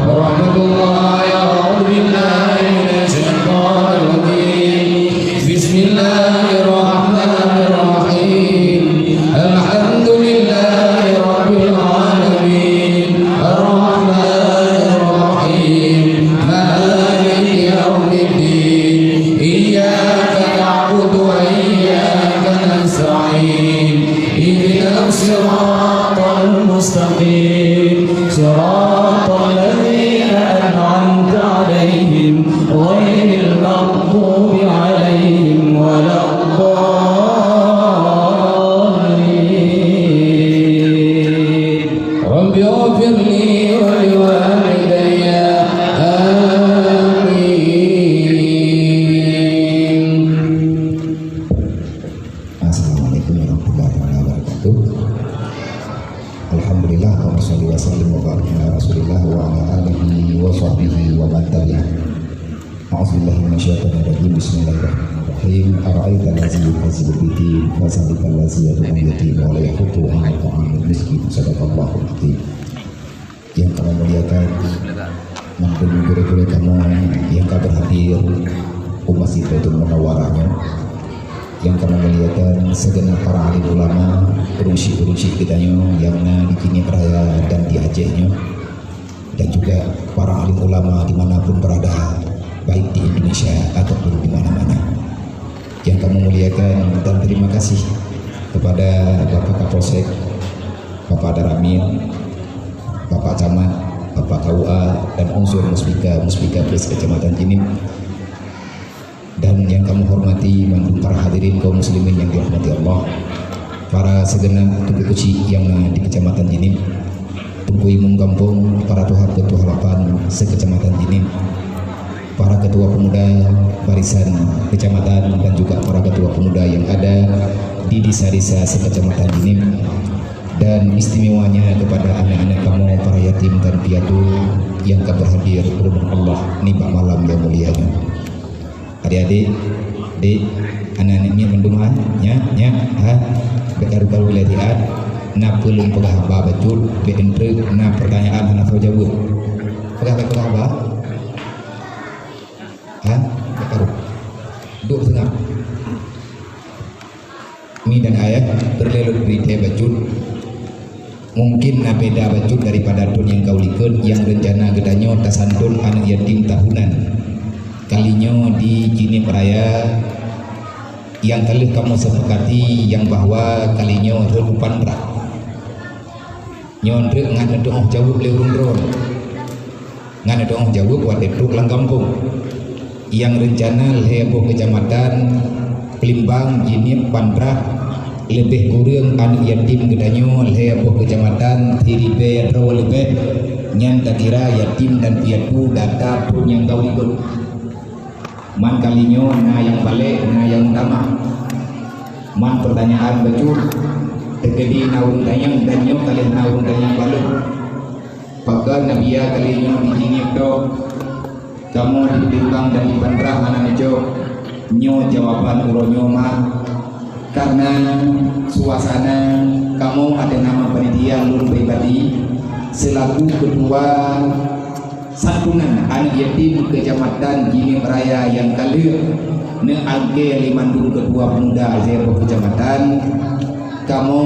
S6: ورحمة الله. أعوذ بالله من الشيطان الرجيم. بسم الله الرحمن الرحيم. الحمد لله رب العالمين الرحمن الرحيم مالك يوم الدين إياك نعبد وإياك نستعين اهدنا الصراط المستقيم صراط الذين أنعمت عليهم غير المغضوب عليهم ولا الضالين. رب اغفر لي ولوالدي آمين.
S4: Assalamualaikum warahmatullahi wabarakatuh. Alhamdulillah wa salli wa sallim wa barik ala Rasulillah wa ala alihi wa sahbihi wa man tabi'ah. A'udzubillahi minasyaitonir rajim. Bismillahirrahmanirrahim. Ara'aita allazi yukazzibu bid-din fasadika allazi yad'u yatim wa la yahuddu 'ala ta'amil miskin. Sadaqallahul azim. Yang kami muliakan, mendukung guru-guru kamu yang kau berhadir umat Baitul Munawwarahnya, yang kami muliakan segenap para alim ulama, urunsi-urunsi kita yang di Kini Raya dan di Acehnya, dan juga para alim ulama dimanapun berada, baik di Indonesia ataupun di mana-mana. Yang kami muliakan dan terima kasih kepada Bapak Kapolsek, Bapak Daramil, Bapak Camat, Bapak KUA, dan unsur Muspika Pres Kecamatan Jinim. Dan yang kami hormati mantu para hadirin kaum muslimin yang dirahmati Allah, para segenap tubuh kuci yang di Kecamatan Jinim, Tungku Imum Kampung, para tuhan ketua halapan sekecamatan Jinim, para ketua pemuda barisan kecamatan, dan juga para ketua pemuda yang ada di desa-desa sekecamatan Jinim, dan istimewanya kepada anak-anak kamu, para yatim dan piatu yang berhadir berhubung Allah nimba malam yang mulianya. Adik-adik, anak-anaknya mendumah, berkaru-karu latihan, na pelum pegah apa betul, berentre, na pertanyaan anak tahu jawab. Pegah apa? Berkaru. Duk tengah. Mi dan ayat berlelut berita betul. Mungkin na beda betul daripada tun yang kau likut, yang rencana gedanya tasantun anak yatim tahunan. Kalinya di Kini Raya yang kali kamu sepakati yang bahwa kalinya rupan berat nyondre ngan dong jawab leurun ngan dong jawab wadah lang kampung yang rencana heboh kecamatan Pelimbang Jinim Pandra lebih kurang anak yatim gedanya heboh kecamatan Tiribe Rawa lebih nyan kira yatim dan piatu data pun yang kau ikut man kalinya na yang balik na yang utama man pertanyaan betul terjadi naun tanyang dan nyo kalian naun tanyang balik pakai nabiya kalinya di sini do kamu di Pelimbang dan di Bandra mana nejo nyo jawaban uronyo mah karena suasana kamu ada nama panitia lur pribadi selaku ketua santunan anak yatim kecamatan Jinim Raya yang kali ne angke limandung ketua pemuda Zero kecamatan kamu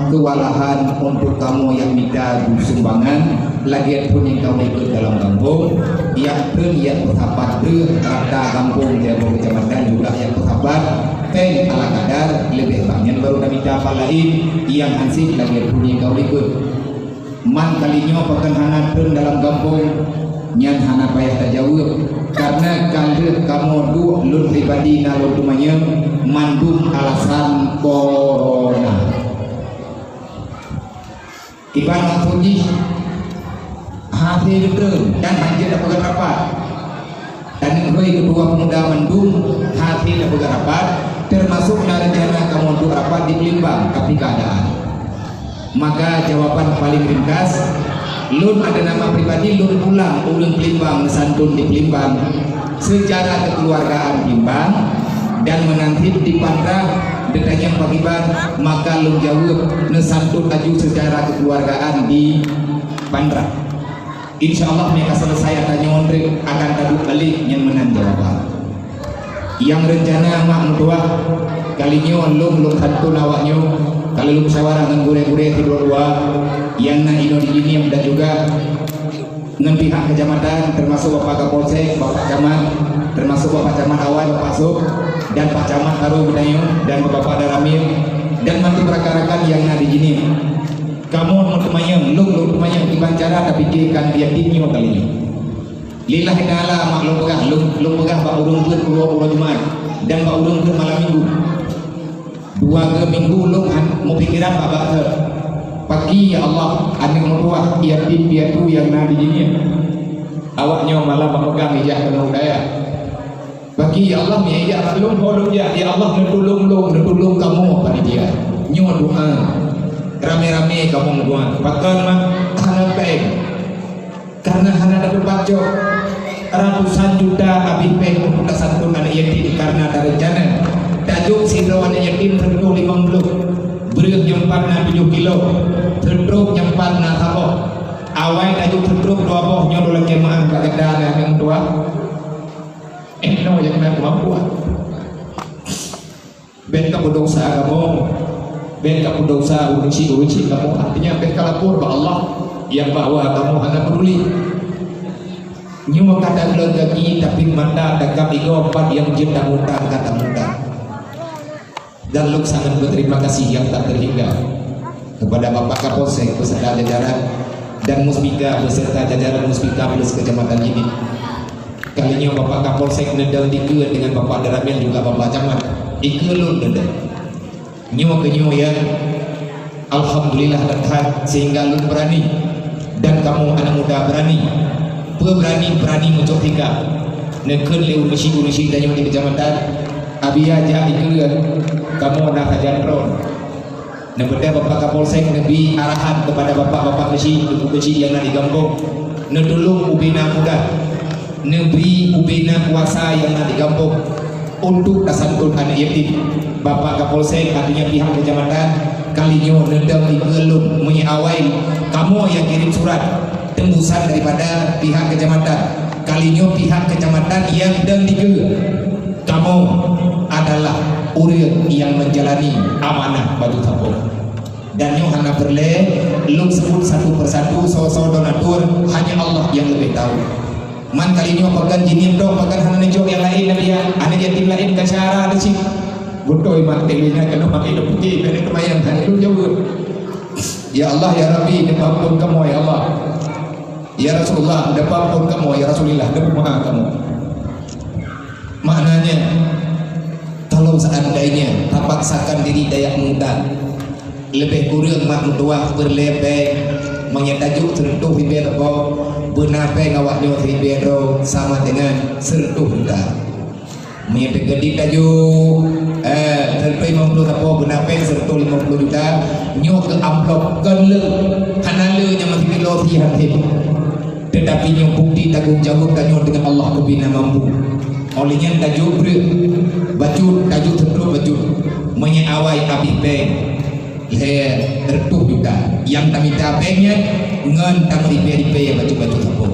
S4: kewalahan untuk kamu yang minta sumbangan lagi pun yang kamu ikut dalam kampung yang pun yang bersahabat rata kampung Zero kecamatan juga yang bersahabat ten ala kadar lebih banyak baru kami minta apa lain yang hansip lagi pun yang kamu ikut man kalinya perkenhanan pun dalam kampung nyan hana payah tak jawab karena kalau kamu dua lur pribadi nalo tumanya mandum alasan corona Iban Mafuji hati betul dan hanya dapat rapat. Dan kedua pemuda mendung hati dapat rapat, termasuk rencana kamu untuk rapat di Pelimbang tapi keadaan. Maka jawaban paling ringkas, Lun ada nama pribadi, Lun pulang ulun Pelimbang, santun di Pelimbang secara kekeluargaan Pelimbang dan menanti di Pandra detanya pagiban, maka Lun jawab nesantun aju secara kekeluargaan di Pandra. Insya Allah mereka selesai tanya ondre akan kaduk balik yang menang jawaban. Yang rencana mak mertua kalinya Lun santun awaknya kalau lu musyawarah dengan gure-gure tidur dua yang nak ino di ini dan juga dengan pihak kecamatan termasuk Bapak Kapolsek, Bapak Camat, termasuk Bapak Camat awal, Bapak Sub dan Pak Camat Haru Bedayu dan Bapak Daramil dan mantu rakan-rakan yang nak di sini. Kamu mau temayang, lu temayang iban cara tapi pikirkan dia tinyo kali ini. Lillahi ta'ala mak lu pegah Pak Urung ke dua Jumat dan Pak Urung ke malam Minggu. 2 minggu lu mau pikiran Pak Bakar. Pagi ya Allah, anak mertua yatim piatu yang nak di sini. Awaknya malah memegang ijah kena udaya. Pagi ya Allah, mi ijah maklum holum ya Allah netulung kamu panitia. Nyo doa. Rame-rame kamu doa. Bahkan mah hana baik. Karena hana dapat baca ratusan juta habis baik untuk santun anak yatim karena ada rencana. Tajuk sindro anak yatim tentu 50. Berat nyempat na 7 kilo. Tertruk nyempat na taboh. Awal tajuk tertruk 2 boh nyodo lagi maaf kat kedala yang tua. No yang nak kemampuan. Ben kamu dosa kamu. Ben kamu dosa urusi kamu. Artinya ben kalapur ba Allah yang bahwa kamu hanya peduli. Nyu kata lagi tapi mata dakap igo 4 yang jeda mutang kata mutang. Dan Luk sangat berterima kasih yang tak terhingga kepada Bapak Kapolsek beserta jajaran dan Muspika beserta jajaran Muspika plus kecamatan ini. Kalinya Bapak Kapolsek nedal dike dengan Bapak Daramil juga Bapak Camat ike Lun nedal nyo ke nyo ya. Alhamdulillah dekat sehingga Lun berani dan kamu anak muda berani muncul tiga neken leu urusi dan di kecamatan abi aja ike kamu nak kajian ron. Nebeda Bapak Kapolsek nebi arahan kepada bapak-bapak kecil yang nak digampung. Nedulung ubina muda, nebi ubina kuasa yang nak digampung untuk tasantun anak yatim. Bapak Kapolsek artinya pihak kecamatan kalinya nedang digelung menyawai kamu yang kirim surat tembusan daripada pihak kecamatan. Kalinya pihak kecamatan yang dan digelung kamu adalah urut yang menjalani amanah batu tabung dan Yohana berle lu sebut satu persatu so donatur hanya Allah yang lebih tahu. Man kali ini pegang jinim dong pegang hana nejok yang lain nabi ya anak yatim lain ke cara ada sih bodoh iman telinga kena pakai hidup putih kena kemayang hari itu jauh. Ya Allah ya Rabbi depan kamu ya Allah ya Rasulullah depan kamu ya Rasulullah depan kamu. Maknanya kalau seandainya tapaksakan diri dayak muda lebih kurang mak mutua berlebih menyetajuk sentuh hibero benape ngawak nyo hibero sama dengan sentuh muda menyetajuk tajuk terpay 50 apa benape sentuh 50 juta nyo ke amplop kele hanale nya masih kilo hati tetapi nyo bukti tanggung jawab kanyo dengan Allah kebina mampu. Olehnya tajuk baju tertutup baju menyawai abih peng leher tertutup juga yang kami tapengnya ngan tak ripe baju tersebut.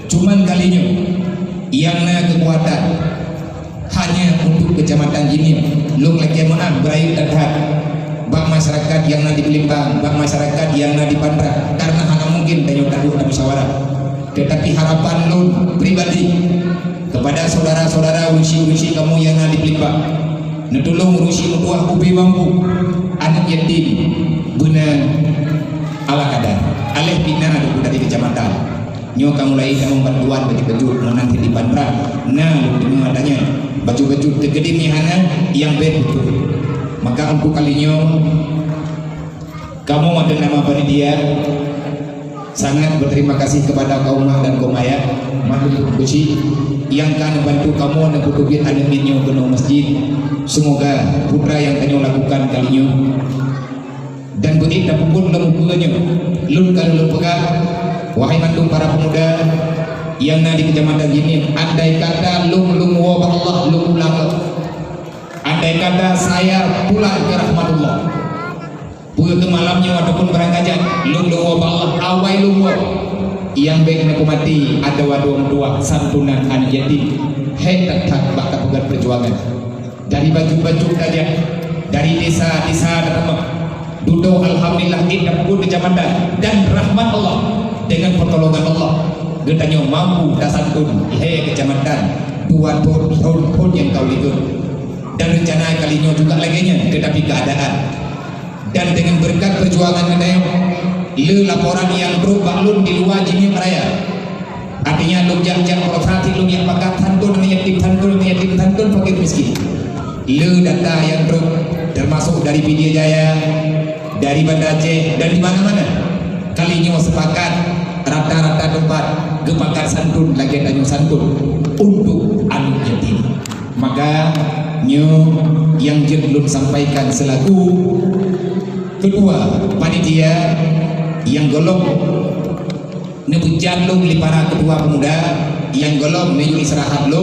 S4: Cuman kalinya yang na kekuatan hanya untuk kecamatan ini lu lagi maaf berayu dekat bak masyarakat yang na di Pelimbang, bak masyarakat yang na di Pandra karena hanya mungkin tanyo tahu dan musyawarah. Tetapi harapan lu pribadi kepada saudara-saudara urusi kamu yang ada di Pelimbang netulung urusi mutuah ubi mampu anak yatim benar ala kadar alih bina ada dari kecamatan nyo kamu lain kamu bantuan baju nanti di Pandra nah dengan adanya baju tegede mihana yang betul maka untuk kalinya kamu ada nama panitia sangat berterima kasih kepada kaum mak dan kaum ayah Madul Kusi yang kan bantu kamu dan kutubit aneminyo ke masjid. Semoga putra yang kanyo lakukan kalinya dan berit dan pun lemukanya lun kan lun pegang. Wahai mandung para pemuda yang di kecamatan ini, andai kata lum wa Allah lum pulang, andai kata saya pulang ke rahmatullah ke malamnya ataupun berangkat lum wa Allah awai lum yang baik nak mati ada wadong dua santunan anak yatim tetap bakal pegang perjuangan dari baju-baju saja dari desa-desa datang duduk alhamdulillah indah pun kecamatan dan rahmat Allah dengan pertolongan Allah getanya mampu dasantun kecamatan 2 tahun yang kau ikut dan rencana kalinya juga laginya tetapi keadaan dan dengan berkat perjuangan getanya le laporan yang berubah lun di luar jini raya artinya lun jak-jak prosati lun yang pakat santun yatim santun fakir miskin le data yang termasuk dari Pidya Jaya dari Banda Aceh dan di mana-mana kalinya sepakat rata-rata tempat gepakan santun lagi tanya santun untuk anak yatim. Maka yang jelun sampaikan selaku kedua panitia yang golong nebujang lu para kedua pemuda yang golong menuju istirahat lu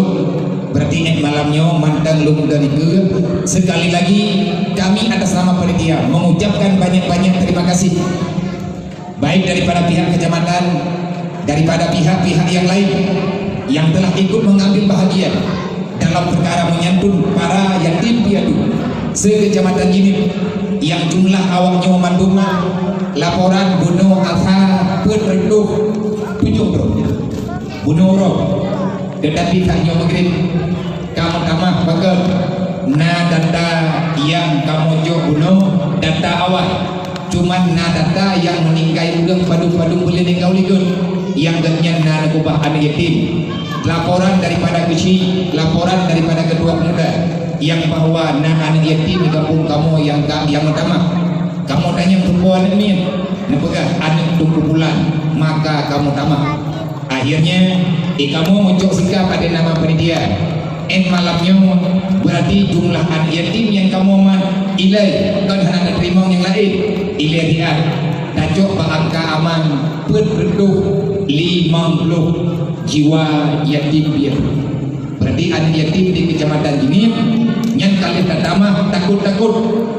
S4: berarti malamnya mantang lu dari ke sekali lagi kami atas nama panitia mengucapkan banyak-banyak terima kasih baik daripada pihak kecamatan daripada pihak-pihak yang lain yang telah ikut mengambil bahagian dalam perkara menyantun para yatim piatu sekecamatan ini yang jumlah awaknya memandungan laporan bunuh asa perenduh 7 bunuh roh tetapi taknya maghrib kamu tamah bakal na data yang kamu jauh bunuh data awal cuman na data yang meningkai udang padung-padung boleh ningkau ligun yang ganyan na nakubah anak yatim laporan daripada kecil laporan daripada kedua pemuda yang bahwa na anak yatim di kampung kamu yang utama kamu tanya perempuan ini napakah anak tunggu bulan maka kamu tamat akhirnya kamu muncul sikap pada nama panitia malamnya berarti jumlah anak yatim yang kamu ilai kan hendak terima yang lain ilai dia dajok angka aman berreduh 50 jiwa yatim dia berarti anak yatim di kecamatan ini yang kalian pertama takut-takut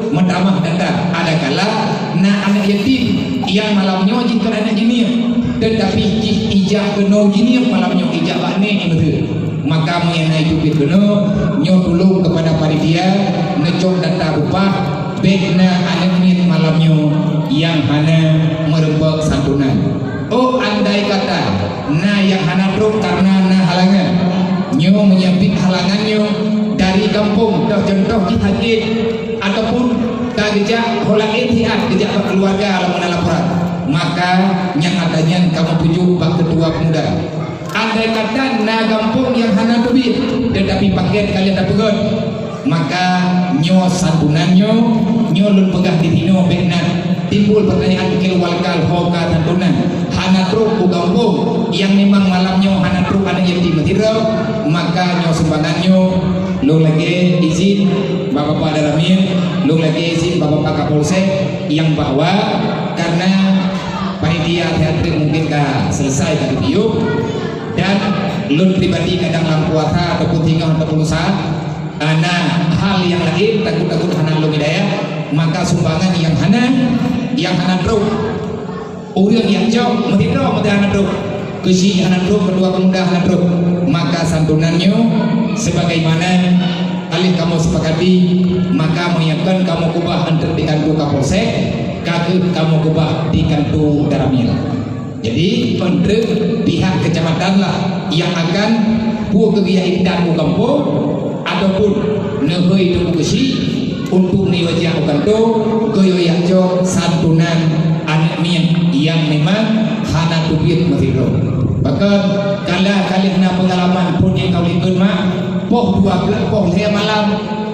S4: menambah data ada kala na anak yatim yang malamnya jika anak ini tetapi ijak kena gini malamnya ijak bakne betul maka mengenai itu kena nyo dulu kepada panitia ngecok data upah bekna anak ini malamnya yang hana merembak santunan oh andai kata na yang hana truk karena na halangan nyo menyambit halangannya dari kampung dah contoh dihakit ataupun dah gejak holang etiat gejak keluarga alam laporan maka yang adanya kamu tuju bak ketua pemuda andai kata na kampung yang hana tubit tetapi paket kalian dah pegot maka nyo santunannya nyo lun pegah di tino bekna timbul pertanyaan kil walkal hoka santunan hana truk ku kampung yang memang malamnya hana truk anak yatim matirau maka nyo sumbangannya lu lagi izin Bapak Daramir lu lagi izin Bapak Kapolsek yang bahwa karena panitia teater mungkin selesai dari video dan lu pribadi kadang lampuasa ataupun tinggal ataupun usaha nah hal yang lain takut-takut hana lu hidayah maka sumbangan yang hana truk orang yang jauh mentidro hana truk kesi hana truk kedua pemuda hana truk maka santunannya sebagaimana kali kamu sepakati maka menyiapkan kamu kubah antar di kantor Kapolsek kamu kubah di kantor Daramil jadi untuk pihak kecamatan lah yang akan buat kegiatan dan kampung ataupun negeri itu kesi untuk niwajah kantor goyo yang jauh santunan anak min yang memang hana tubir mathiro bahkan kala kalian na pengalaman pun yang kau ikut mak poh 12 poh saya malam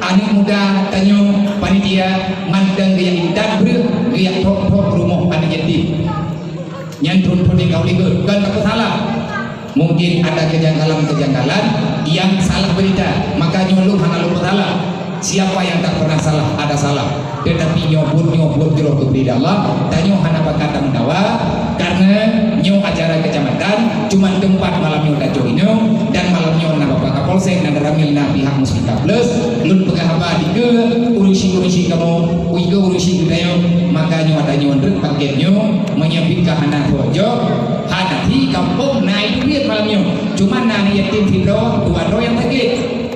S4: anak muda tanya panitia mandang gaya indah ber gaya tok rumah anak yatim nyantun pun kau lihat kan tak salah. Mungkin ada kejanggalan-kejanggalan yang salah berita, maka nyolong hana lupa salah. Siapa yang tak pernah salah ada salah, tetapi nyobut jero kepada Allah dan nyo hana bakata mendawa karena nyo acara kecamatan cuma tempat malam nyo dajo ini dan malam nyo na bapak kapolsek na daramil na pihak muslimah plus lun pegah apa dike urusi kamu uiga urusi kita maka nyo ada nyo ndrek paket nyo menyebut ke hana bojo hati kampung naik duit malam nyo cuma na yatim fidro dua yang sakit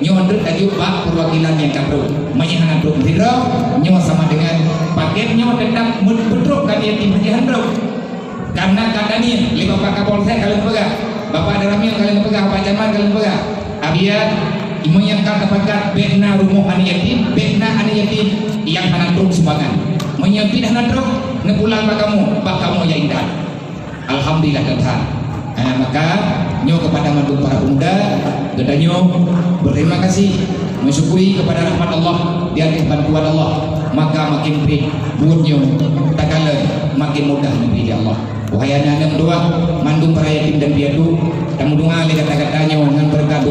S4: nyo ndrek tadi pak perwakilan yang kabro menyahan ndrek fidro nyo sama dengan paket nyo tetap bedrok kan yatim haji handrok karena katanya lima pak kapolsek kalian pegang bapak daramil kalian pegang pak camat kalian pegang abiat menyangka tepakat bekna rumah anak yatim bekna anak yatim yang anak truk sumbangan menyebut anak truk nepulang pak kamu yang indah alhamdulillah Tuhan. Maka nyo kepada mandu para pemuda gedanya berterima kasih mensyukuri kepada rahmat Allah di atas bantuan Allah maka makin baik buat nyo tak kala makin mudah negeri Allah. Wahai anak-anak doa mandung para yatim dan piatu dan doa oleh kata-katanya dengan berkat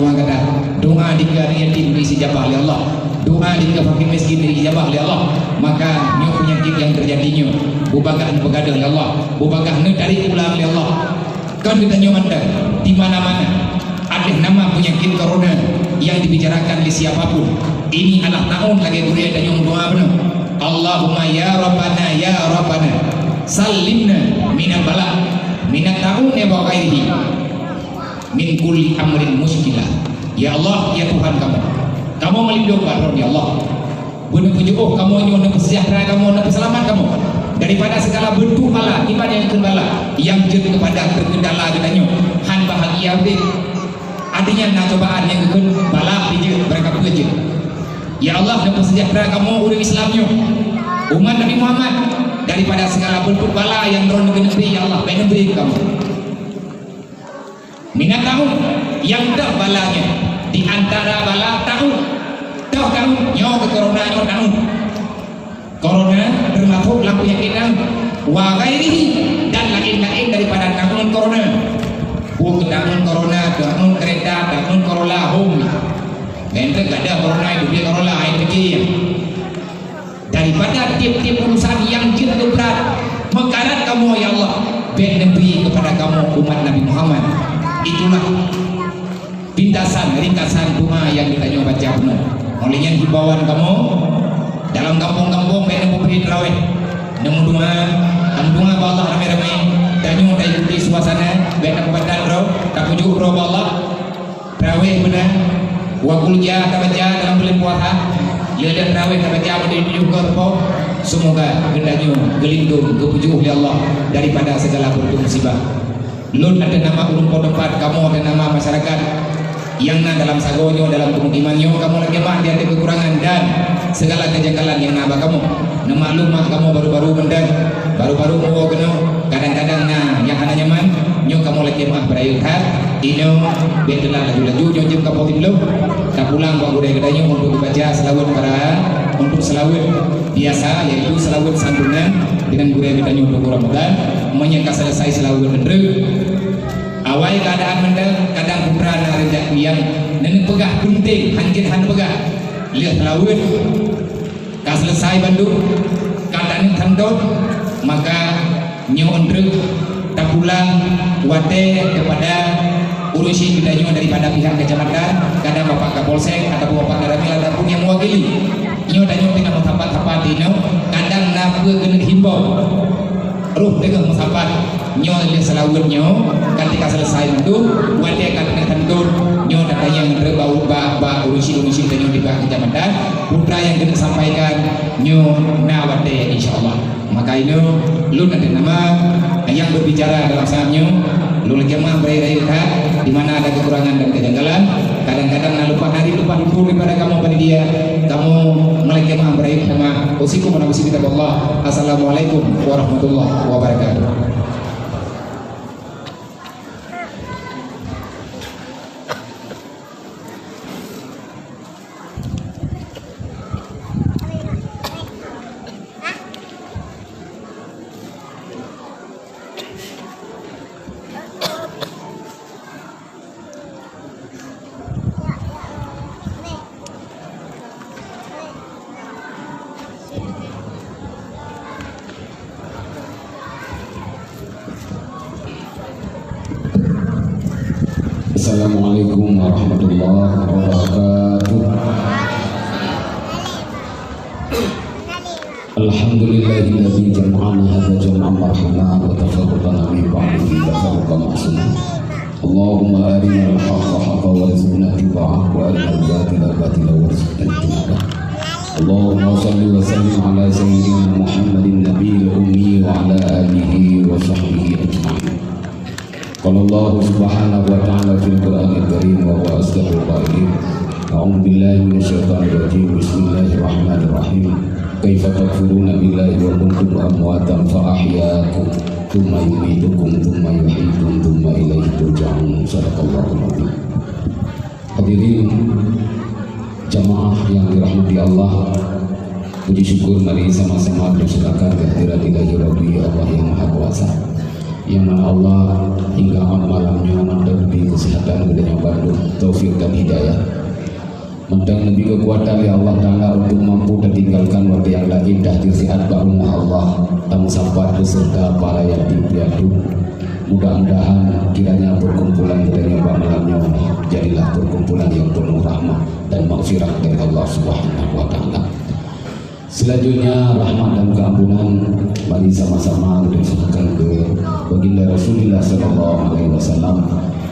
S4: doa dika yatim diijabah oleh Allah, doa dika fakir miskin diijabah oleh Allah, maka nyo penyakit yang terjadinya bubagah begadang oleh Allah, bubagah dari ulang oleh Allah. Kan kita nyo anda di mana-mana ada nama penyakit corona yang dibicarakan oleh siapapun. Ini adalah tahun lagi kuliah dan yang doa benar. Allahumma ya Rabbana salimna minal bala minat ta'un ya ba'airihi min kulli amrin muskilah. Ya Allah ya Tuhan kamu melindungi ya Allah benar pujuh kamu nyono sejahtera kamu nyono selamat kamu daripada segala bentuk bala ibadah yang kendala yang jatuh kepada terkendala katanya han bahagia deh adanya na cobaan yang kekun bala dia mereka bekerja. Ya Allah dan sejahtera kamu udah Islamnya umat Nabi Muhammad daripada segala bentuk bala yang turun ke negeri ya Allah baik negeri kamu minat tahun yang dah balanya di antara bala tahun nyo ke corona nyo tahun corona termasuk laku yakinan wa ghairihi dan lain-lain daripada tahun corona bukan tahun corona tahun kereta tahun Corolla home benteng gak ada corona itu dia Corolla air kecil daripada tiap-tiap urusan yang jatuh berat mengkarat kamu ya Allah baik negeri kepada kamu umat Nabi Muhammad. Itulah ringkasan doa yang kita nyoba baca benar olehnya himbauan kamu dalam kampung-kampung baik memberi terawih nemu doa Allah ramai-ramai dan nyoba ikuti suasana baik kepada roh tak pujuk roh Allah terawih benar wakul ja baca dalam bulan puasa ya dan terawih baca menjadi juga semoga gendanya gelindung kepujuh oleh Allah daripada segala bentuk musibah. Lun ada nama ulun tempat kamu ada nama masyarakat yang dalam sagonyo dalam pemukimannya kamu lagi mah dia ada kekurangan dan segala kejanggalan yang nabah kamu maklumah kamu baru-baru mendan baru-baru mau kena kadang-kadang yang hanya nyaman nyo kamu lagi mah berayuhan ino betulah laju-laju nyo kamu belum tak pulang bang budaya kedanya untuk dibaca selawat para untuk selawat biasa yaitu selawat santunan dengan budaya kedanya untuk Ramadan menyangka selesai selawat bener awal keadaan mendel kadang putra narejak yang nenek pegah penting hancur pegah lihat selawat kah selesai bandung keadaan tandot maka nyo ondrek tak pulang wate kepada urusi bidanya daripada pihak kecamatan kadang bapak kapolsek atau bapak daramil ataupun yang mewakili nyo dan nyo tinggal menghapat-hapat dino kadang napa kena himbau ruh dengan menghapat nyo dia selawat nyo ketika selesai itu wate akan tentu nyo datanya yang berbau bak urusi dan di pihak kecamatan putra yang kena sampaikan nyo na wate insyaallah maka ini lu ada nama yang berbicara dalam saatnya lu lagi mah berayat di mana ada kekurangan dan kejanggalan kadang-kadang lupa hari lupa dipul daripada kamu pada dia kamu lagi mah berayat sama usikum wa nabisi Allah. Assalamualaikum warahmatullahi wabarakatuh.
S6: Assalamualaikum warahmatullahi wabarakatuh. Alhamdulillahilladzi jam'ana hadza jam'an marhamna wa tafarraqana min ba'dihi tafarruqan ma'suma. Allahumma arinal haqqa haqqan warzuqna ittiba'ahu wa arinal batila batilan warzuqna ijtinabah. Allahumma shalli wa sallim ala sayyidina Muhammadin nabiyil ummi wa ala alihi wa sahbihi ajma'in. Qala Allah subhanahu wa ta'ala fil Qur'anil Karim wa huwa asdaqul qa'ilin. A'udzu billahi minasyaitonir rajim. Bismillahirrahmanirrahim. Kaifa takfuruna billahi wa kuntum amwatan fa ahyaakum tsumma yumitukum tsumma yuhyikum tsumma ilaihi turja'un. Shadaqallahul adzim. Hadirin jamaah yang dirahmati Allah, puji syukur mari sama-sama bersedekah kehadirat ilahi Rabbi Allah yang Maha Kuasa, yang mana Allah hingga malamnya mandang lebih kesehatan gedenya Bandung, taufik dan hidayah, mandang lebih kekuatan ya Allah Ta'ala untuk mampu tertinggalkan waktu yang lain dah disihat baru Allah tamu sahabat beserta para yatim piatu. Mudah-mudahan kiranya perkumpulan gedenya malamnya jadilah perkumpulan yang penuh rahmat dan maghfirah dari Allah Subhanahu wa Ta'ala. Selanjutnya rahmat dan keampunan mari sama-sama diserahkan ke baginda Rasulullah sallallahu alaihi wasallam,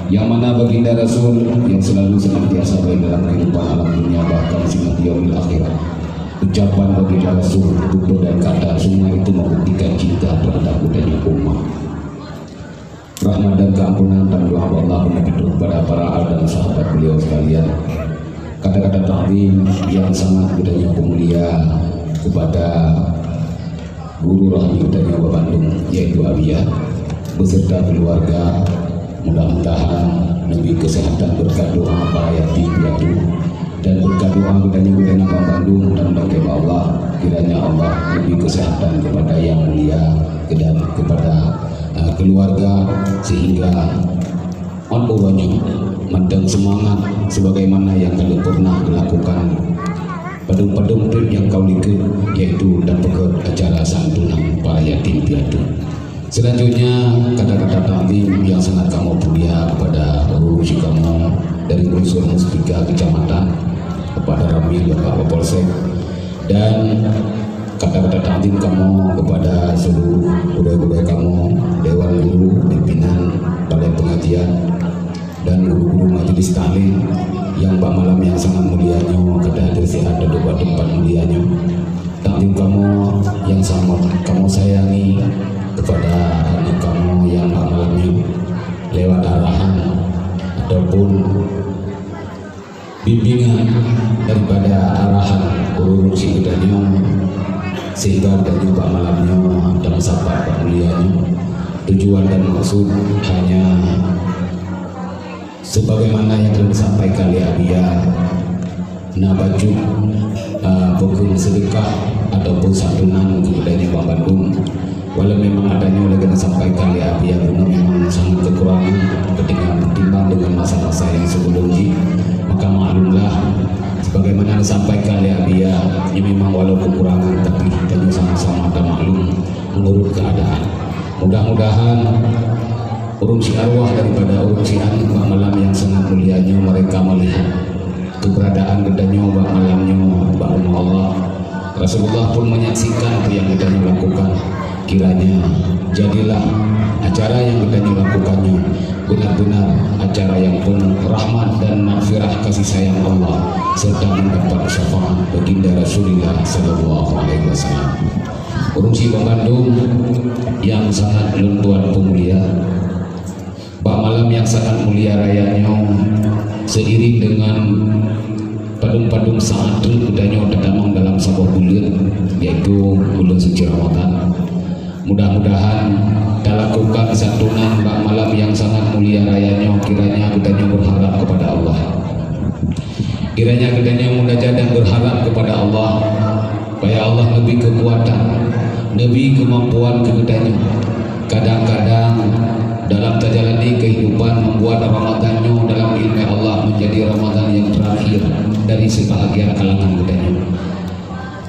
S6: yang mana baginda Rasul yang selalu senantiasa baik dalam kehidupan alam dunia bahkan sehingga yaumil akhirat. Ucapan baginda Rasul, tutur dan kata semua itu membuktikan cinta terhadap budaya umat. Rahmat dan keampunan dan doa Allah menuju kepada para al dan sahabat beliau sekalian. Kata-kata ta'zim yang sangat budaya mulia kepada guru rohani budaya Bandung yaitu Abiyah beserta keluarga. Mudah-mudahan lebih kesehatan berkat doa para yatim piatu dan berkat doa budaya Bandung dan bagi Allah kiranya Allah lebih kesehatan kepada yang mulia dan kepada keluarga sehingga orang-orangnya mandang semangat sebagaimana yang kalian pernah dilakukan padung-padung trip yang kau ikut, yaitu dapat acara santunan para yatim piatu. Selanjutnya kata-kata ta'zim yang sangat kamu mulia kepada urusi kamu dari unsur Muspika Kecamatan, kepada Ramil Bapak Polsek, dan kata-kata ta'zim kamu kepada seluruh budaya-budaya kamu, dewan guru, pimpinan balai pengajian, dan guru-guru majelis taklim yang Mbak malam yang sangat mulianya kepada hadir sehat dan doa tempat mulianya. Ta'zim kamu yang sangat kamu sayangi kepada anak kamu yang Mbak malamnya lewat arahan ataupun bimbingan daripada arahan guru si udahnya sehingga dan juga malamnya dalam sahabat mulianya. Tujuan dan maksud hanya sebagaimana yang telah disampaikan oleh Abiyah nabaju buku sedekah ataupun santunan budaya Bandung. Walau memang adanya oleh kena sampaikan oleh Abiyah karena memang sangat kekurangan ketika bertimbang dengan masa-masa yang sebelumnya, maka maklumlah sebagaimana disampaikan oleh Abiyah ini memang walau kekurangan tapi kita sama-sama ada maklum menurut keadaan. Mudah-mudahan urusi arwah daripada urusi anak malam yang sangat mulianya mereka melihat keberadaan gedanya malamnya Mbak Allah. Rasulullah pun menyaksikan apa yang kita lakukan. Kiranya jadilah acara yang kita lakukannya benar-benar acara yang penuh rahmat dan maghfirah kasih sayang Allah serta mendapat syafaat baginda Rasulullah sallallahu alaihi wasallam. Urusi Bandung yang sangat lentuan pemulia, Pak malam yang sangat mulia rayanya seiring dengan padung-padung saat budanya tertamang dalam sebuah bulan yaitu bulan suci Ramadan. Mudah-mudahan dilakukan santunan Pak malam yang sangat mulia rayanya, kiranya budanya berharap kepada Allah. Kiranya budanya munajat dan berharap kepada Allah supaya Allah lebih kekuatan, lebih kemampuan kepadanya. Kadang-kadang dalam terjalani kehidupan membuat Ramadannya dalam ilmu Allah menjadi Ramadan yang terakhir dari sebahagian kalangan budaya.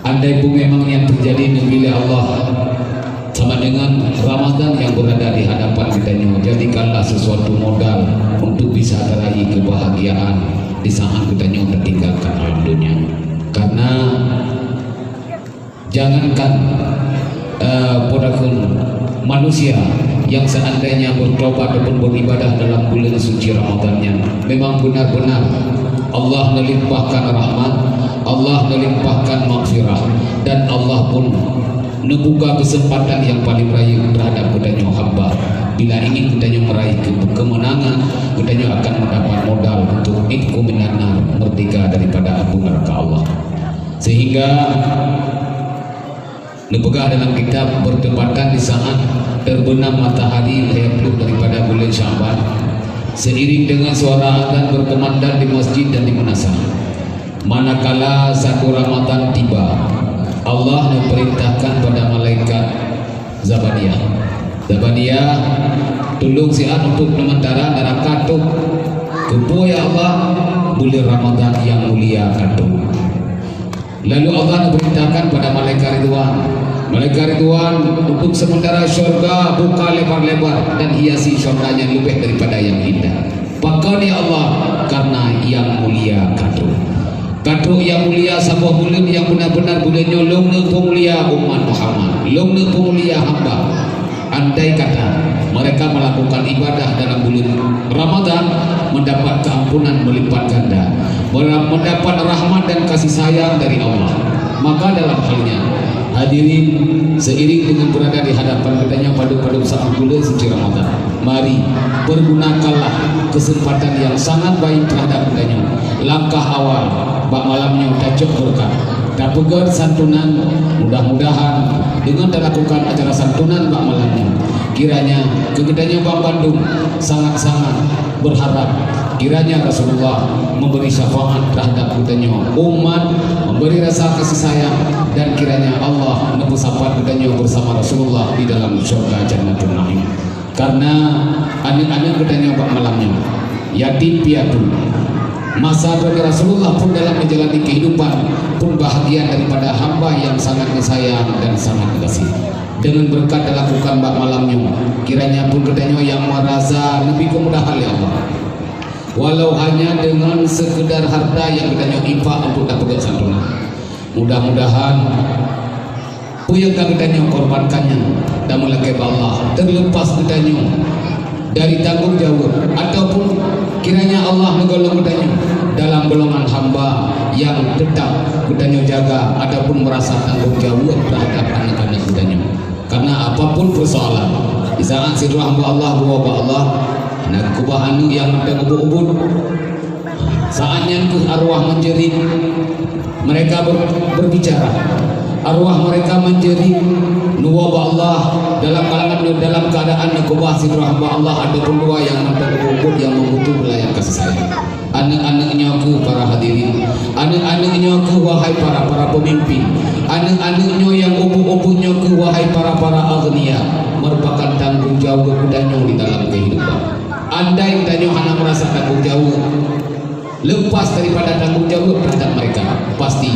S6: Andai pun memang yang terjadi bila Allah sama dengan Ramadan yang berada di hadapan kitanya, jadikanlah sesuatu modal untuk bisa meraih di saat kita nyoba tinggalkan alam dunia. Karena jangankan pun manusia yang seandainya bertobat ataupun beribadah dalam bulan suci Ramadannya, memang benar-benar Allah melimpahkan rahmat, Allah melimpahkan maghfirah, dan Allah pun membuka kesempatan yang paling raya terhadap kedanya hamba. Bila ingin kedanya meraih kemenangan, kedanya akan mendapat modal untuk itqu minan nar, merdeka daripada api neraka Allah. Sehingga dipegang dalam kitab bertepatan di saat terbenam matahari lepas daripada bulan Syaban, seiring dengan suara azan berkumandang di masjid dan di manasah. Manakala satu Ramadan tiba, Allah memerintahkan pada malaikat Zabaniyah, tolong sihat untuk sementara neraka tu kepo ya Allah bulan Ramadan yang mulia katu. Lalu Allah memerintahkan pada malaikat Ridwan untuk sementara syurga buka lebar-lebar dan hiasi syurganya lebih daripada yang indah. Bahkan ya Allah karena yang mulia katu yang mulia sebuah bulan yang benar-benar bulannya longna pemulia umat Muhammad, longna pemulia hamba. Andai kata mereka melakukan ibadah dalam bulan Ramadan, mendapat keampunan melipat ganda, mendapat rahmat dan kasih sayang dari Allah. Maka dalam halnya hadirin, seiring dengan berada di hadapan kitanya pada saat bulan suci Ramadan, mari pergunakanlah kesempatan yang sangat baik terhadap kitanya. Langkah awal bak malamnya tajuk berkat, tak pegar santunan. Mudah-mudahan dengan dilakukan acara santunan bak malamnya, kiranya kegedanya Bang Bandung sangat-sangat berharap kiranya Rasulullah memberi syafaat terhadap kitanya umat, memberi rasa kasih sayang, dan kiranya Allah menebus syafaat kitanya bersama Rasulullah di dalam syurga Jannatul Naim. Karena anak-anak kitanya bak malamnya yatim piatu, masa bagi Rasulullah pun dalam menjalani kehidupan pun bahagia daripada hamba yang sangat disayang dan sangat dikasih. Dengan berkat dilakukan bak malamnya, kiranya pun kedanya yang merasa lebih kemudahan ya Allah, walau hanya dengan sekedar harta yang kedanya infak untuk dapat santunan. Mudah-mudahan puyang kedanya korbankannya dan melakai Allah terlepas kedanya dari tanggung jawab, ataupun kiranya Allah menggolong kedanya dalam golongan hamba yang tetap kedanya jaga ataupun merasa tanggung jawab terhadap anak-anak kedanya. Karena apapun persoalan di saat si hamba Allah buah Allah nak kubah anu yang ada ubud-ubud, saatnya ke arwah menjerit, mereka berbicara, arwah mereka menjerit nuwab Allah dalam kalangan dalam keadaan kubah si hamba Allah ada pun dua yang ada ubud yang membutuhkan layan kasih sayang. Anak-anaknya ku para hadirin, anak-anaknya ku wahai para pemimpin, anak-anaknya yang ubu-ubunya ku wahai para agniya, merupakan tanggung jawab kudanya di dalam kehidupan. Andai kudanya hanya merasa tanggung jawab, lepas daripada tanggung jawab terhadap mereka, pasti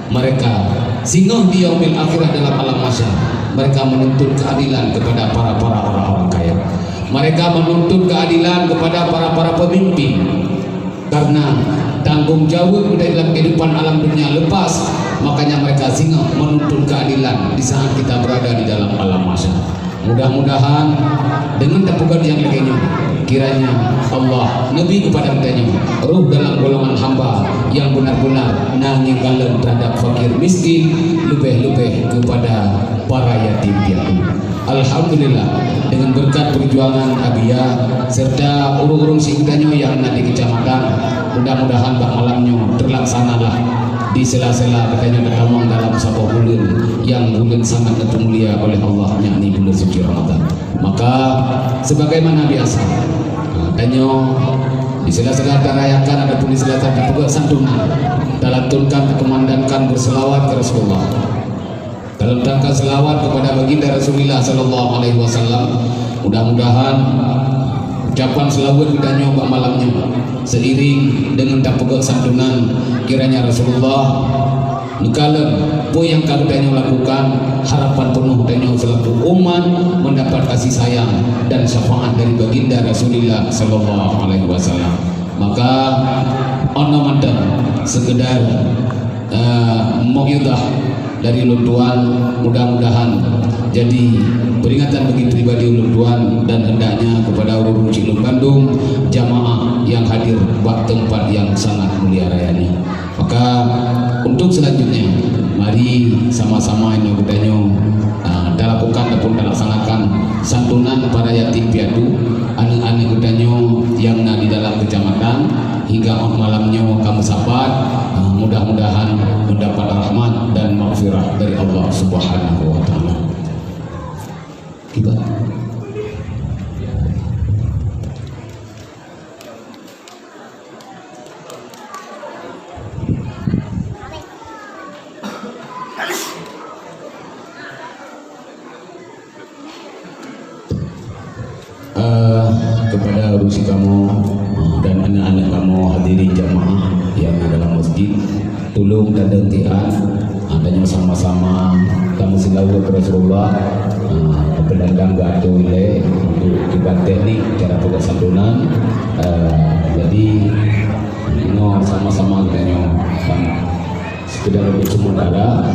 S6: mereka singgah di yaumil akhirah dalam alam mahsyar. Mereka menuntut keadilan kepada para orang-orang kaya. Mereka menuntut keadilan kepada para pemimpin. Karena tanggung jawab kita dalam kehidupan alam dunia lepas, makanya mereka singgah menuntut keadilan di saat kita berada di dalam alam mahsyar. Mudah-mudahan dengan tepukan yang lainnya, kiranya Allah Nabi kepada kitanya ruh dalam golongan hamba yang benar-benar nanginggalan terhadap fakir miskin, lebih-lebih kepada para yatim piatu. Alhamdulillah dengan berkat perjuangan Abia serta urung-urung singkatnya yang ada di kecamatan, mudah-mudahan bak malamnya terlaksanalah di sela-sela katanya bertamang dalam sebuah bulan yang bulan sangat mulia oleh Allah, yakni bulan suci Ramadan. Maka sebagaimana biasa katanya di sela-sela dirayakan adapun di sela-sela juga santunan dilantunkan dikumandangkan berselawat ke Rasulullah dalam rangka selawat kepada baginda Rasulullah sallallahu alaihi wasallam. Mudah-mudahan ucapan selawat kita nyoba malamnya seiring dengan tapugak santunan, kiranya Rasulullah nekalan po yang kadanya lakukan harapan penuh dan selaku umat mendapat kasih sayang dan syafaat dari baginda Rasulullah sallallahu alaihi wasallam. Maka ono manten sekedar mogidah dari ulun tuan, mudah-mudahan jadi peringatan bagi pribadi ulun tuan dan hendaknya kepada ulun Ciluk Bandung, jamaah yang hadir buat tempat yang sangat mulia raya ini. Maka untuk selanjutnya mari sama-sama yang budanya lakukan ataupun laksanakan santunan para yatim piatu ane-ane budanya yang di dalam kecamatan hingga malamnya kamu sapat. Mudah-mudahan mendapat rahmat dan maghfirah dari Allah Subhanahu wa taala. Kibat. Kepada urusi kamu dan anak-anak kamu hadirin jamaah yang di dalam masjid, tolong dan dentian adanya sama-sama kamu selalu ke Rasulullah pedandang gato ile untuk kibat teknik cara pada santunan. Jadi no sama-sama adanya sekedar untuk sementara.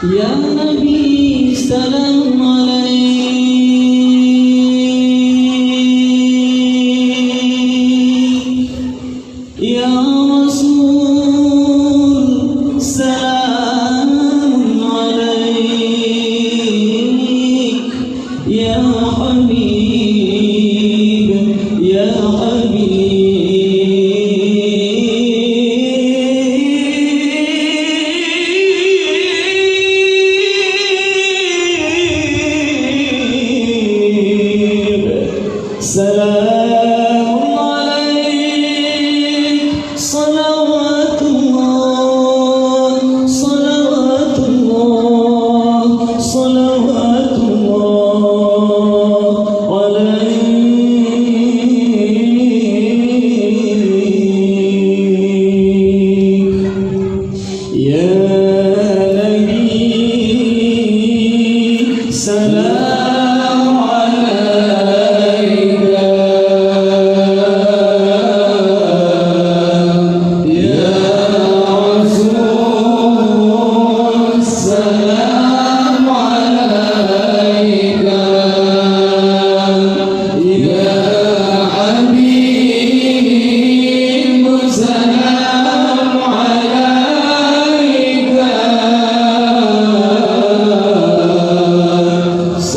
S5: Ya Nabi salam alaik, Ya Rasul salam alaik, Ya Habib, Ya Habib.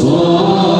S6: Oh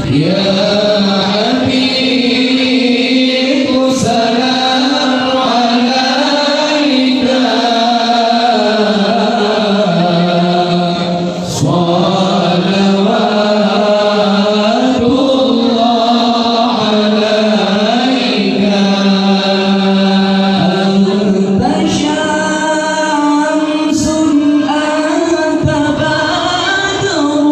S6: Ya Habib salam alaika salawatullah alaika
S5: anta syamsun anta badrun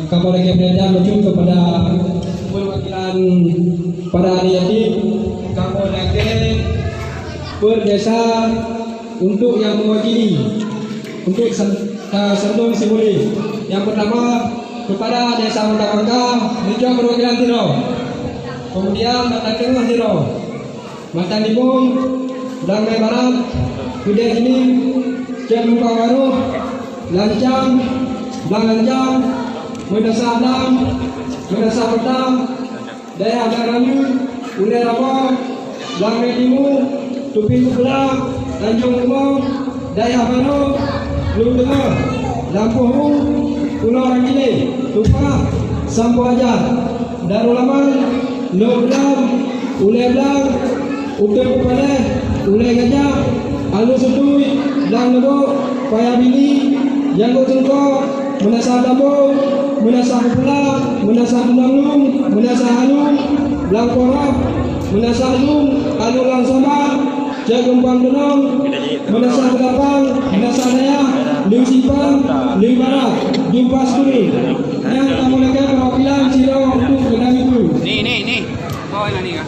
S7: Kapolres Kementerian menuju kepada perwakilan para ahli yatim, Kapolres per desa untuk yang mewakili untuk sembung simbolis. Yang pertama kepada desa Mendapangka menuju perwakilan Tiro, kemudian Mata Tengah Tiro, Mata Libung, Damai Barat, Kuda ini, Jam Baru, Lancang, Lanjang, Mendasa Adam, Mendasa Petang, Daya Agaramu, Unai Rawa, Damai Timur, Tupi Kubelang, Tanjung Umum, Daya Baru, Lu Tengah, Lampuhu, Pulau Rangile, Tupak, Sambu Ajar, Darul Aman, Nur Belang, Ulai Belang, Utai Pupaleh, Ulai Gajah, Alu Sutui, Belang Lebok, Paya Bini, Janggut Tengkok, Menasa Dabo, Menasa Pupulang, Menasa Benanglung, Menasa Halung, Belang Korap, Menasa Halung, Alu Langsama, Jagumpang Denong, Menasa Kedapang, Menasa Daya, Liu Sipang, Liu Barat, Jumpa Suri. Yang kamu lekat perwakilan Ciro untuk genang itu.
S3: Nih. Bawa yang ni kan.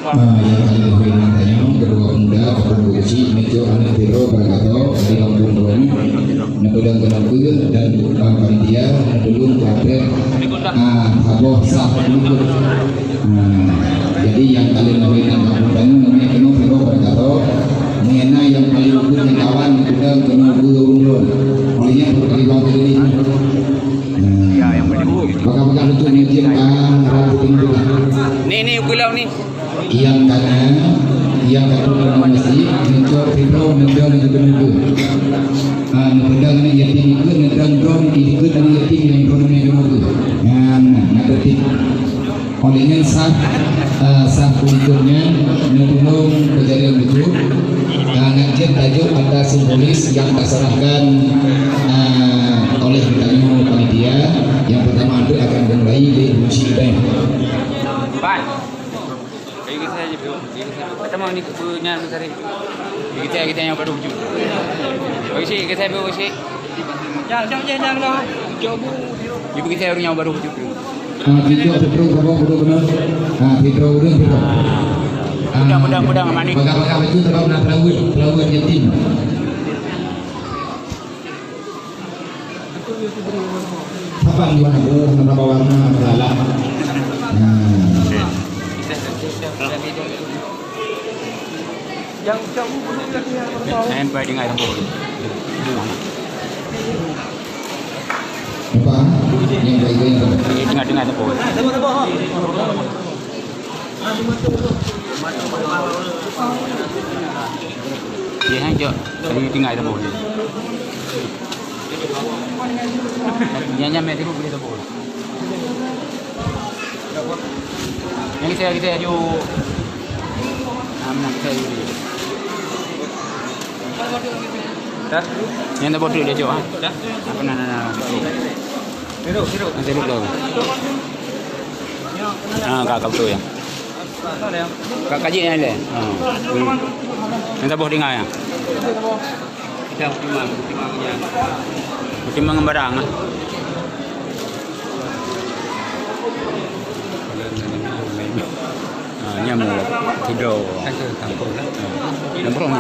S4: Yang kali ini tanya kedua muda kedua uci mejo anak Tiro berkata dari Lampung Doni nepedang kenapa dan panitia dulu pada haboh sah dulu. Jadi yang kali ini Lampung Doni namanya kena Tiro berkata mengenai yang paling luput yang kawan pedang kena dua umur. Olehnya berkali bang ini. Maka untuk media rambut tinggi.
S3: Nih ukulau ni.
S4: Yang kanan, yang kedua masih mencor Tiro menjual itu. Pedang ni yatim itu menjual drone itu tadi yatim yang drone itu. Nah detik. Olehnya sah untuknya menolong kejadian itu. Ngajar tajuk ada simbolis yang diserahkan oleh panitia. Yang pertama itu akan dimulai di Musi Bank.
S3: Pan. Kayu kita aja bro. Pertama ni punya mencari. Kita yang baru hujung. Bagi kita bro sih. Jangan lah. Coba. Ibu kita yang baru hujung.
S4: Fitro kamu benar. Fitro.
S3: Mudah mani.
S4: Bagaimana itu terlalu pelawan yatim. Apa yang warna nama warna merah.
S3: Yang paling ayam bol.
S4: Apa? Yang baik-baik.
S3: Tengah bol. Dia hanya ini tinggal ayam bol. Yang mereka boleh sebut. Yang kitaaju, nak kitaaju. Dah, yang dah bodoh dia jauh. Dah, apa nak? Hero. Nanti lupa. Kakak tu ya. Kakak je yang le. Yang dah bodoh dengar ya. Kita Pertimbangan barang ah. Nyamuk tidur. Kampung lah.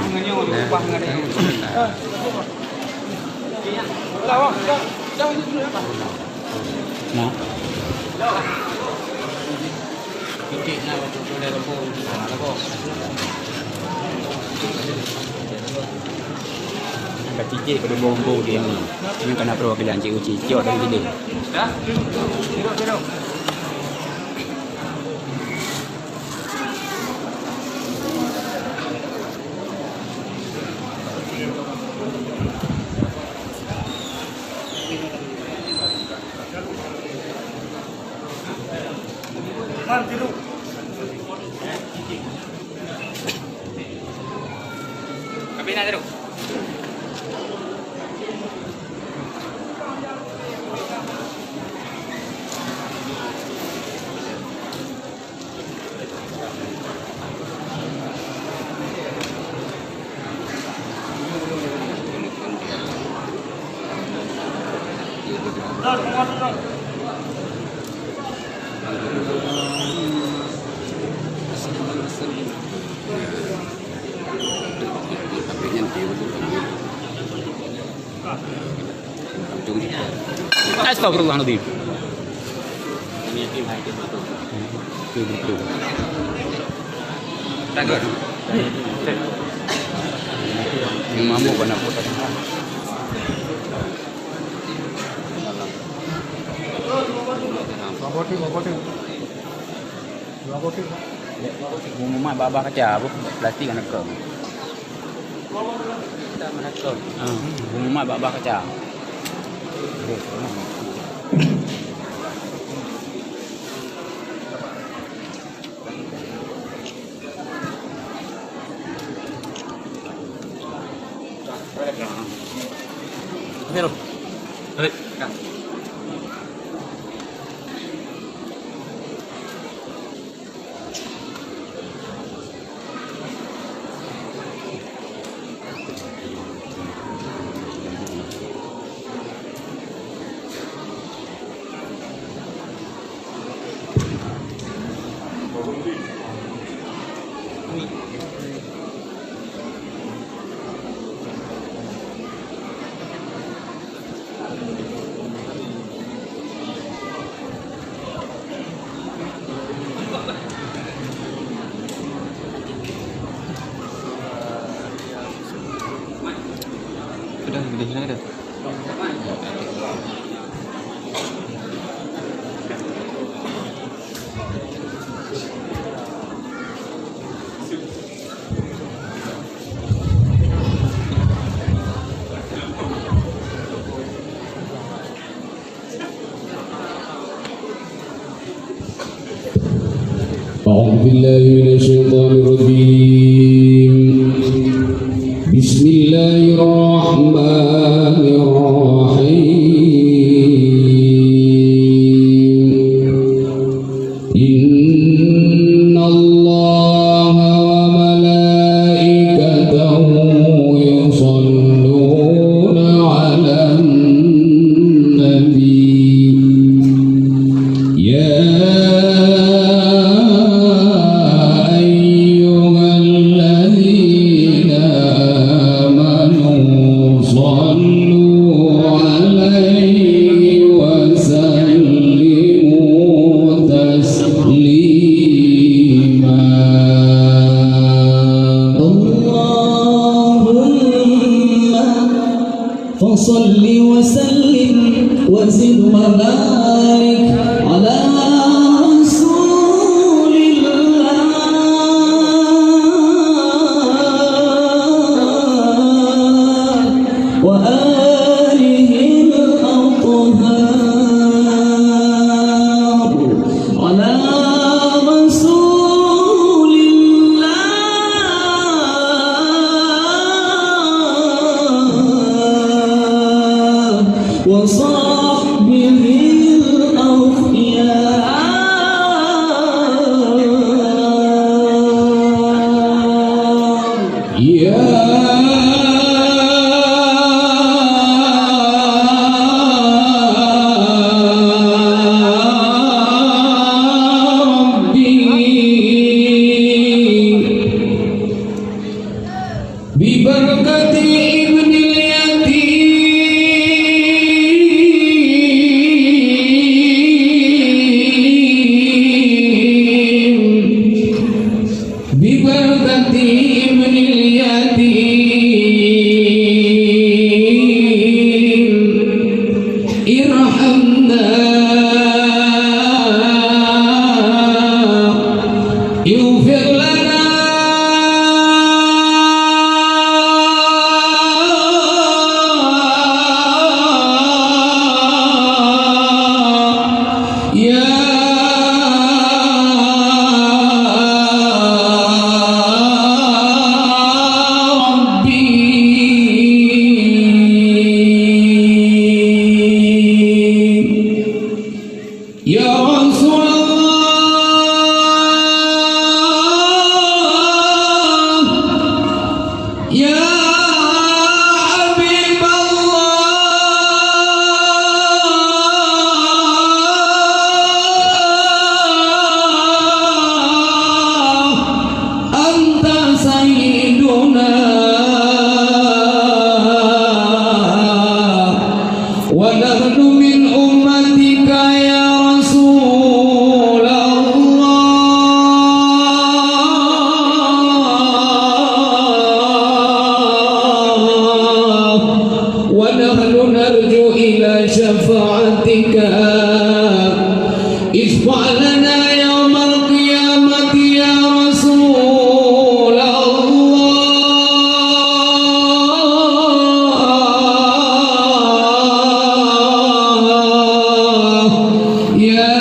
S3: Nampak ni. Nah. Titik nak betul dari kampung. Kat titik pada bombong dia ni. Ini kena perwakilan Cik Uci. Cik dari sini. Dah. Tidur. Kami nak terus. Astagfirullahaladzim. Takut. Yang mampu banyak putar. Rumah babah kaca, plastik anak kau. Kita mana kau? Rumah babah kaca. Hello. Hey, kan. Sudah gede hilang dah.
S6: أعوذ بالله من الشيطان الرجيم بسم الله الرحمن الرحيم إن الله وملائكته يصلون على النبي يا
S5: فصل وسلم وزد وبارك على رسول الله وآله الأطهار على رسول الله وصحبه الأخيار
S6: ببركة ابن اليتيم ونحن من أمتك يا رسول الله ونحن نرجو إلى شفاعتك اشفع لنا يوم القيامة يا رسول الله يا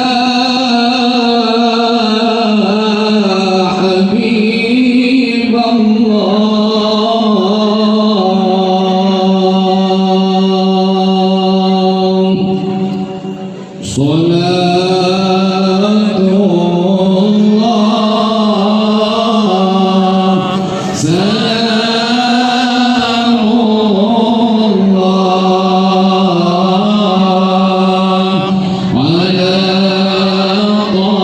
S6: حبيب الله صلاة الله سلام الله على طه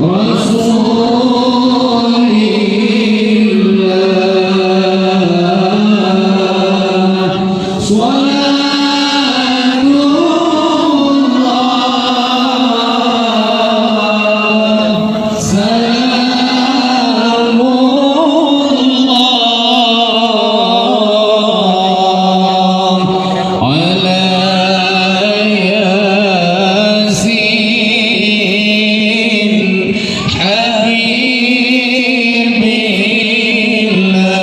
S6: رسول الله صلاة الله سلام الله على ياسين حبيب الله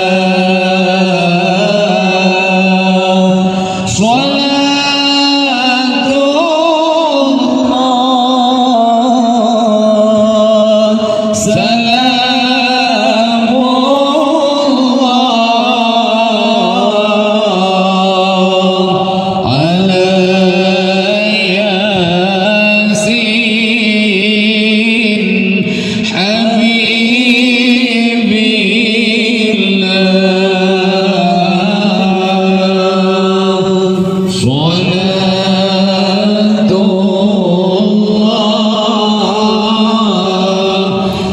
S6: صلاة الله سلام الله على ياسين حبيب الله صلاة الله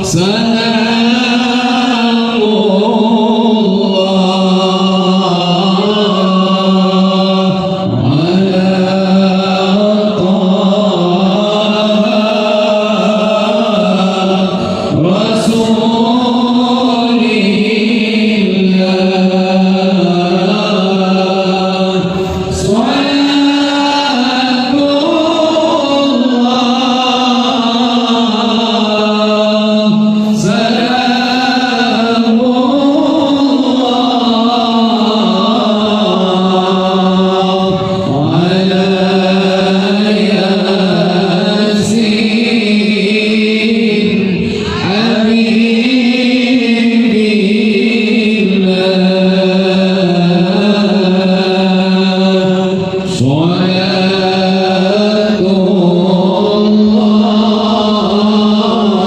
S6: سلام الله على طه رسول الله صلاة الله سلام الله على ياسين حبيب الله صلاة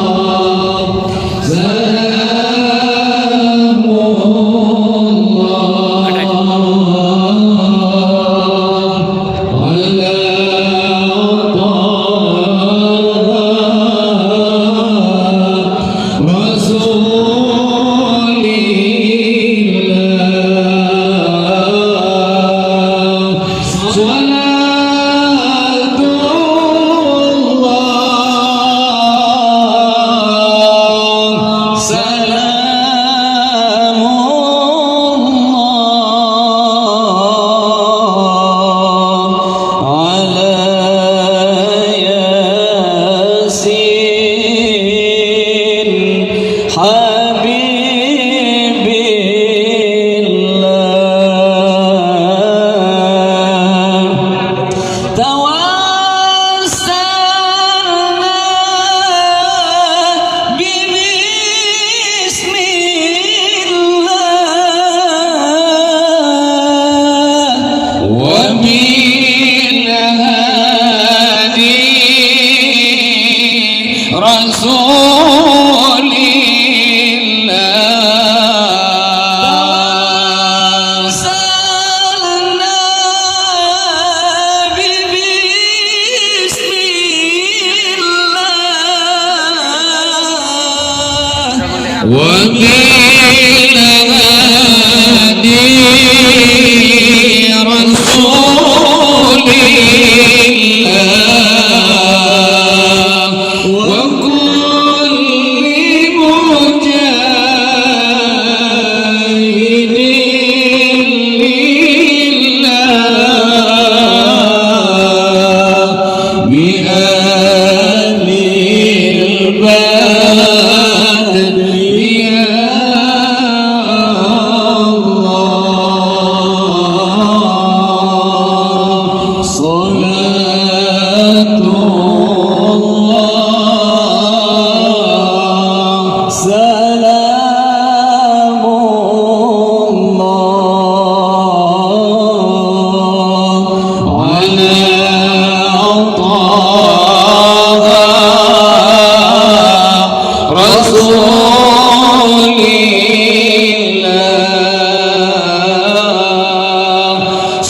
S6: الله سلام الله على طه رسول الله صلاة الله سلام الله على ياسين حبيب الله توسلنا ببسم الله وبالهادي رسول الله توسلنا ببسم الله وبالهادي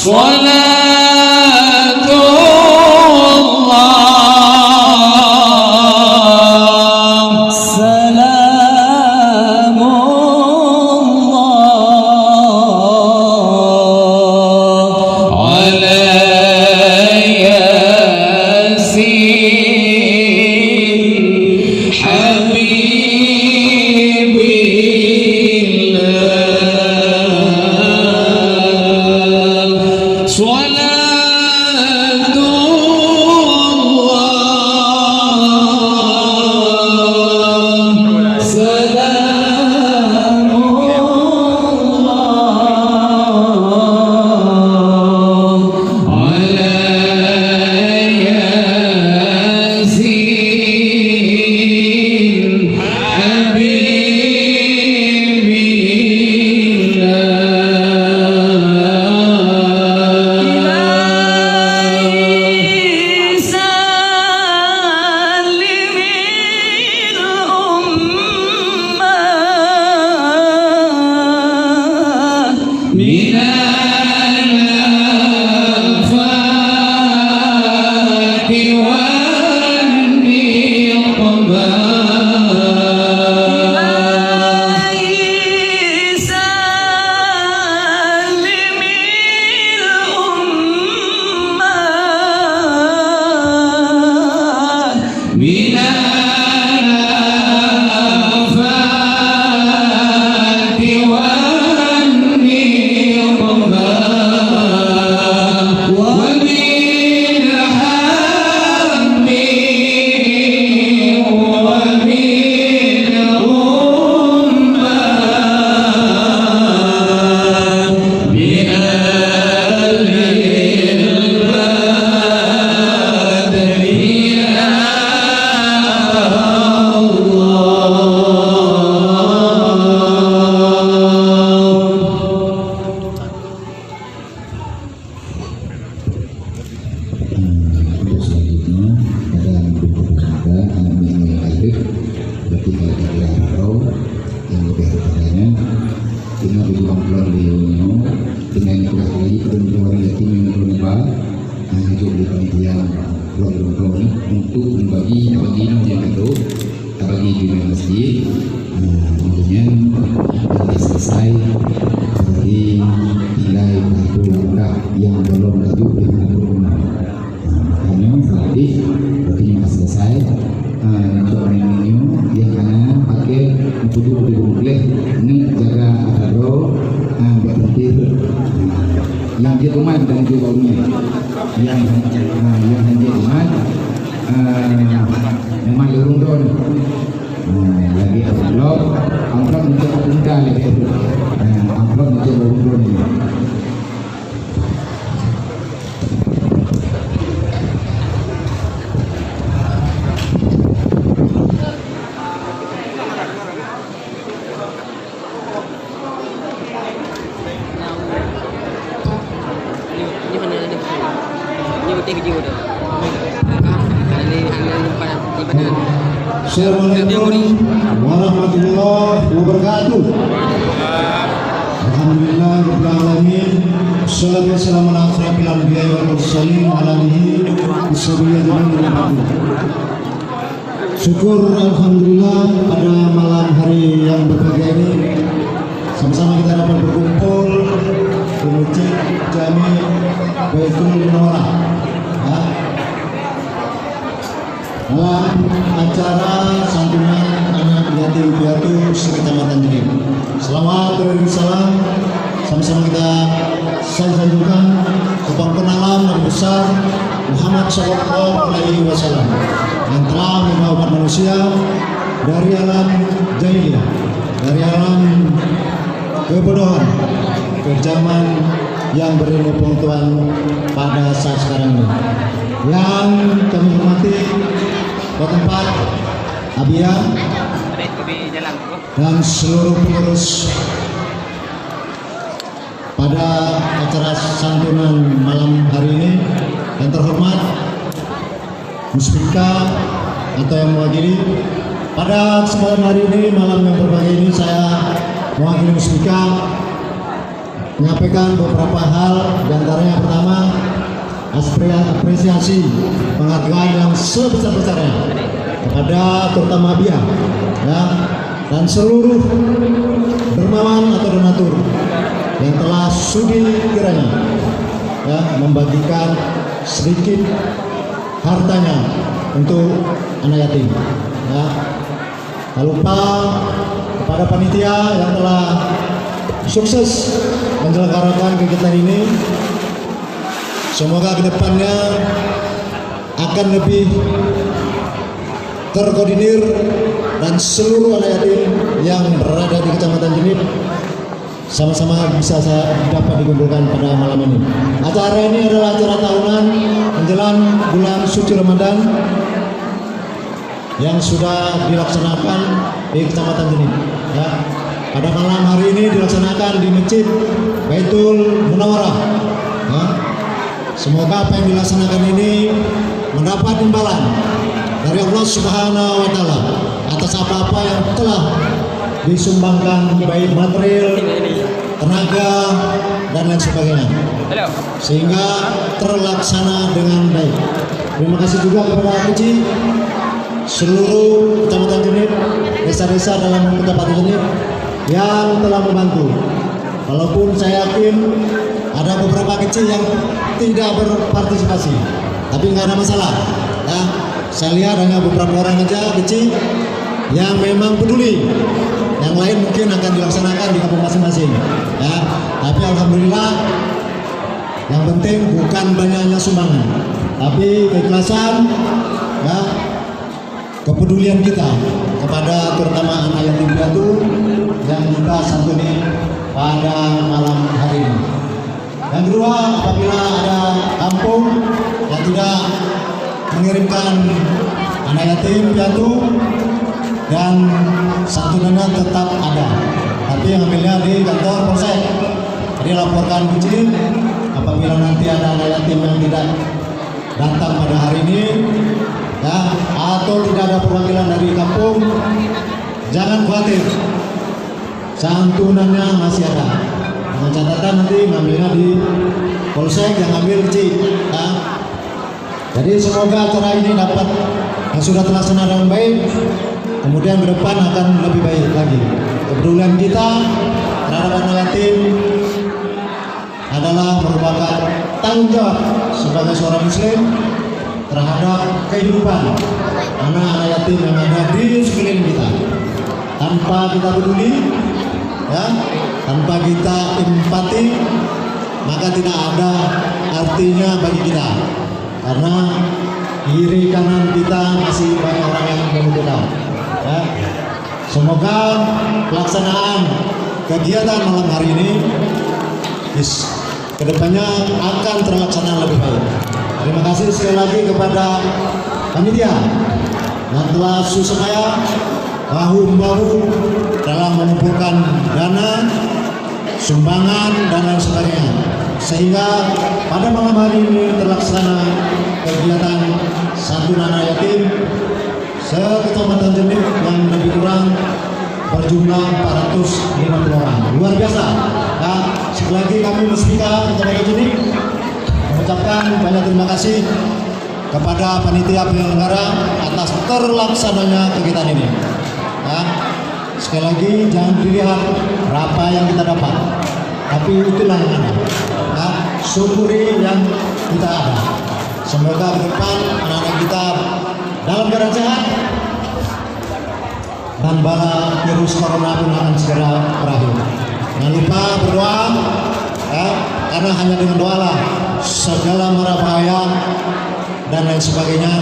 S6: صلاة الله سلام الله على ياسين حبيب الله صلاة الله سلام الله على ياسين حبيب الله سلم الأمة من الآفات والنقمات سلم الأمة من الآفات والنقمات ومن هم ومن أمة بأهل البدر يا
S4: Untuk selanjutnya pada bersabda anak yang baik berarti kalau kita tahu yang lebih kepadanya tinggal di ruang keluar beliau dengan kuliah lagi kedua orang yatim yang berubah untuk di panitia keluar keluar untuk membagi yang itu bagi di masjid kemudian nanti selesai bagi nilai kartu langkah yang belum laju dengan rumah makanya berarti buktinya selesai untuk orang ini dia karena pakai untuk di boleh ini jaga adaro berarti yang dia umat dan juga baunya yang dia umat memang lurung don lagi amplop untuk unta lagi amplop untuk lurung don
S8: Assalamualaikum warahmatullahi wabarakatuh. Alhamdulillah rabbil alamin. Wassalatu wassalamu ala asyrafil anbiya'i wal mursalin ala alihi washabihi ajmain. Syukur alhamdulillah pada malam hari yang berbahagia ini sama-sama kita dapat berkumpul di Masjid Jami Baitul Munawwarah. Dalam acara santunan anak yatim piatu sekecamatan Jenim. Selamat salam, sama-sama kita sanjungkan kepengenalan Nabi besar Muhammad Sallallahu Alaihi Wasallam yang telah membawa umat manusia dari alam jahiliyah, dari alam kebodohan ke zaman yang berilmu pengetahuan pada saat sekarang ini. Yang kami hormati tempat Abia dan seluruh pengurus pada acara santunan malam hari ini, yang terhormat Muspika atau yang mewakili pada kesempatan hari ini, malam yang berbahagia ini, saya mewakili Muspika menyampaikan beberapa hal, diantaranya pertama apresiasi penghargaan yang sebesar-besarnya kepada terutama BIA ya, dan seluruh dermawan atau donatur yang telah sudi kiranya ya, membagikan sedikit hartanya untuk anak yatim ya. Tak lupa kepada panitia yang telah sukses menyelenggarakan kegiatan ini, semoga kedepannya akan lebih terkoordinir dan seluruh anak yatim yang berada di Kecamatan Jenit sama-sama bisa dapat dikumpulkan pada malam ini. Acara ini adalah acara tahunan menjelang bulan suci Ramadan yang sudah dilaksanakan di Kecamatan Jenit ya. Pada malam hari ini dilaksanakan di Masjid Baitul Munawwarah ya. Semoga apa yang dilaksanakan ini mendapat imbalan dari Allah Subhanahu wa Ta'ala atas apa-apa yang telah disumbangkan, baik material, tenaga, dan lain sebagainya, sehingga terlaksana dengan baik. Terima kasih juga kepada Kecil, seluruh Kecamatan Jenit, desa-desa dalam Kecamatan Jenit yang telah membantu. Walaupun saya yakin ada beberapa kecil yang tidak berpartisipasi, tapi nggak ada masalah ya. Saya lihat hanya beberapa orang aja kecil yang memang peduli, yang lain mungkin akan dilaksanakan di kampung masing-masing ya. Tapi alhamdulillah yang penting bukan banyaknya sumbangan, tapi keikhlasan ya, kepedulian kita kepada terutama anak yatim piatu yang kita santuni pada malam hari ini. Yang kedua, apabila ada kampung yang tidak mengirimkan anak yatim piatu dan santunannya tetap ada, tapi yang ambilnya di kantor polsek. Jadi laporkan kecil apabila nanti ada anak yatim yang tidak datang pada hari ini ya, atau tidak ada perwakilan dari kampung, jangan khawatir, santunannya masih ada. Dengan catatan nanti ngambilnya di polsek yang ambil kecil ya. Jadi semoga acara ini dapat yang sudah terlaksana dengan baik, kemudian ke depan akan lebih baik lagi. Kepedulian kita terhadap anak yatim adalah merupakan tanggung jawab sebagai seorang muslim terhadap kehidupan anak-anak yatim yang ada di sekeliling kita. Tanpa kita peduli ya, tanpa kita empati, maka tidak ada artinya bagi kita, karena kiri kanan kita masih banyak orang yang membutuhkan ya. Semoga pelaksanaan kegiatan malam hari ini kedepannya akan terlaksana lebih baik. Terima kasih sekali lagi kepada panitia yang telah susah bahu-membahu dalam mengumpulkan dana, sumbangan, dan lain sebagainya, sehingga pada malam hari ini terlaksana kegiatan santunan anak yatim se-Kecamatan Jenit yang lebih kurang berjumlah 450 orang. Luar biasa. Nah, sekali lagi kami Muspika Kecamatan Jenit mengucapkan banyak terima kasih kepada panitia penyelenggara atas terlaksananya kegiatan ini. Nah, sekali lagi jangan dilihat berapa yang kita dapat, tapi itulah yang ada. Nah, syukuri yang kita ada. Semoga ke depan anak-anak kita dalam keadaan sehat dan bala virus corona pun akan segera berakhir. Jangan lupa berdoa ya, karena hanya dengan doa lah segala mara bahaya dan lain sebagainya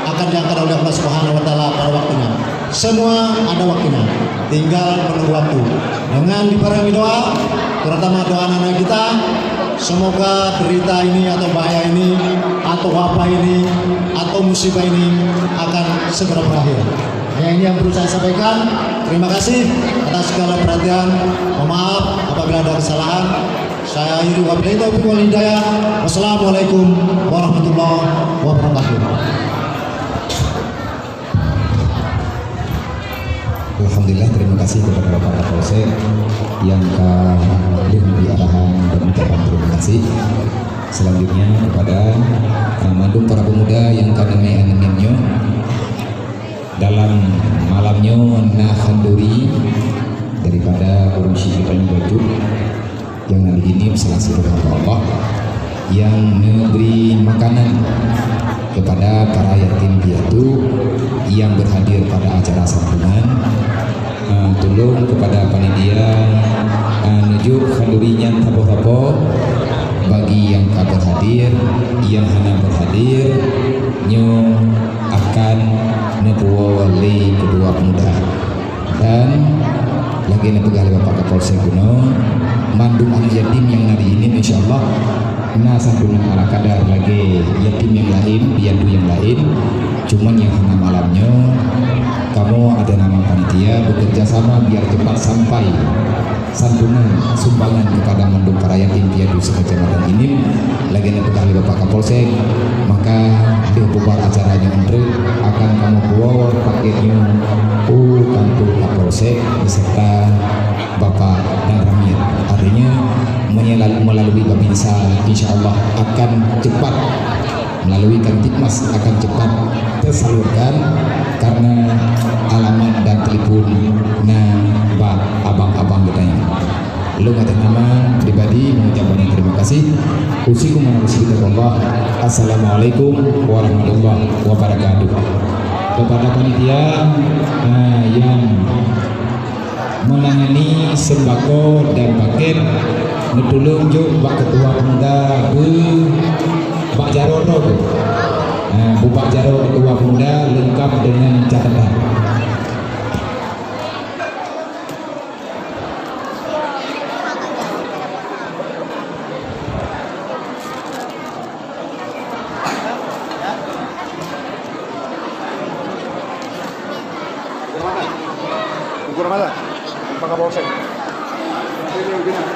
S8: akan diangkat oleh Allah Subhanahu wa Ta'ala pada waktunya. Semua ada waktunya, tinggal menunggu waktu. Dengan dibarengi doa, terutama doa anak-anak kita, semoga derita ini atau bahaya ini atau wabah ini atau musibah ini akan segera berakhir. Ini yang perlu saya sampaikan. Terima kasih atas segala perhatian. Mohon maaf apabila ada kesalahan. Saya akhiri wabillahi taufiq wal hidayah. Wassalamualaikum warahmatullahi wabarakatuh.
S4: Alhamdulillah, terima kasih kepada Bapak Kapolsek yang memberi arahan dan ucapan terima kasih. Selanjutnya kepada mandung para pemuda yang kadang anaknya dalam malamnya nahanduri daripada urusi kita baju yang hari ini selasi Allah yang memberi makanan kepada para yatim piatu yang berhadir pada acara santunan. Tolong kepada panitia nujuk handurinya tapo-tapo bagi yang berhadir, yang hanya berhadir nyo akan nebuwa wali kedua pemuda dan lagi nepegal Bapak Kapolsek Kuno mandung anak yatim yang hari ini insyaallah nah santunan ala kadar lagi yatim yang lain, piatu yang lain, cuman yang hanya malamnya kamu ada nama panitia bekerja sama biar cepat sampai santunan sumbangan kepada mandung para yatim piatu sekecamatan ini lagi nepekali Bapak Kapolsek, maka di bubar acaranya Andre akan kamu bawa paketnya kantor Kapolsek beserta Bapak dan Ramir, artinya melalui Babinsa insya Allah akan cepat melalui Kantipmas akan cepat tersalurkan karena alamat dan telepon abang-abang katanya. Lu ngatain nama pribadi mengucapkan terima kasih. Usikum manusia Allah. Assalamualaikum warahmatullahi wabarakatuh. Kepada panitia yang menangani sembako dan paket nutulung juga Pak Ketua Pemuda Pak Jarono Bu Pak Jaro Ketua Pemuda lengkap dengan catatan.
S8: Ukur mana? Pak Kapolsek. Ini gimana?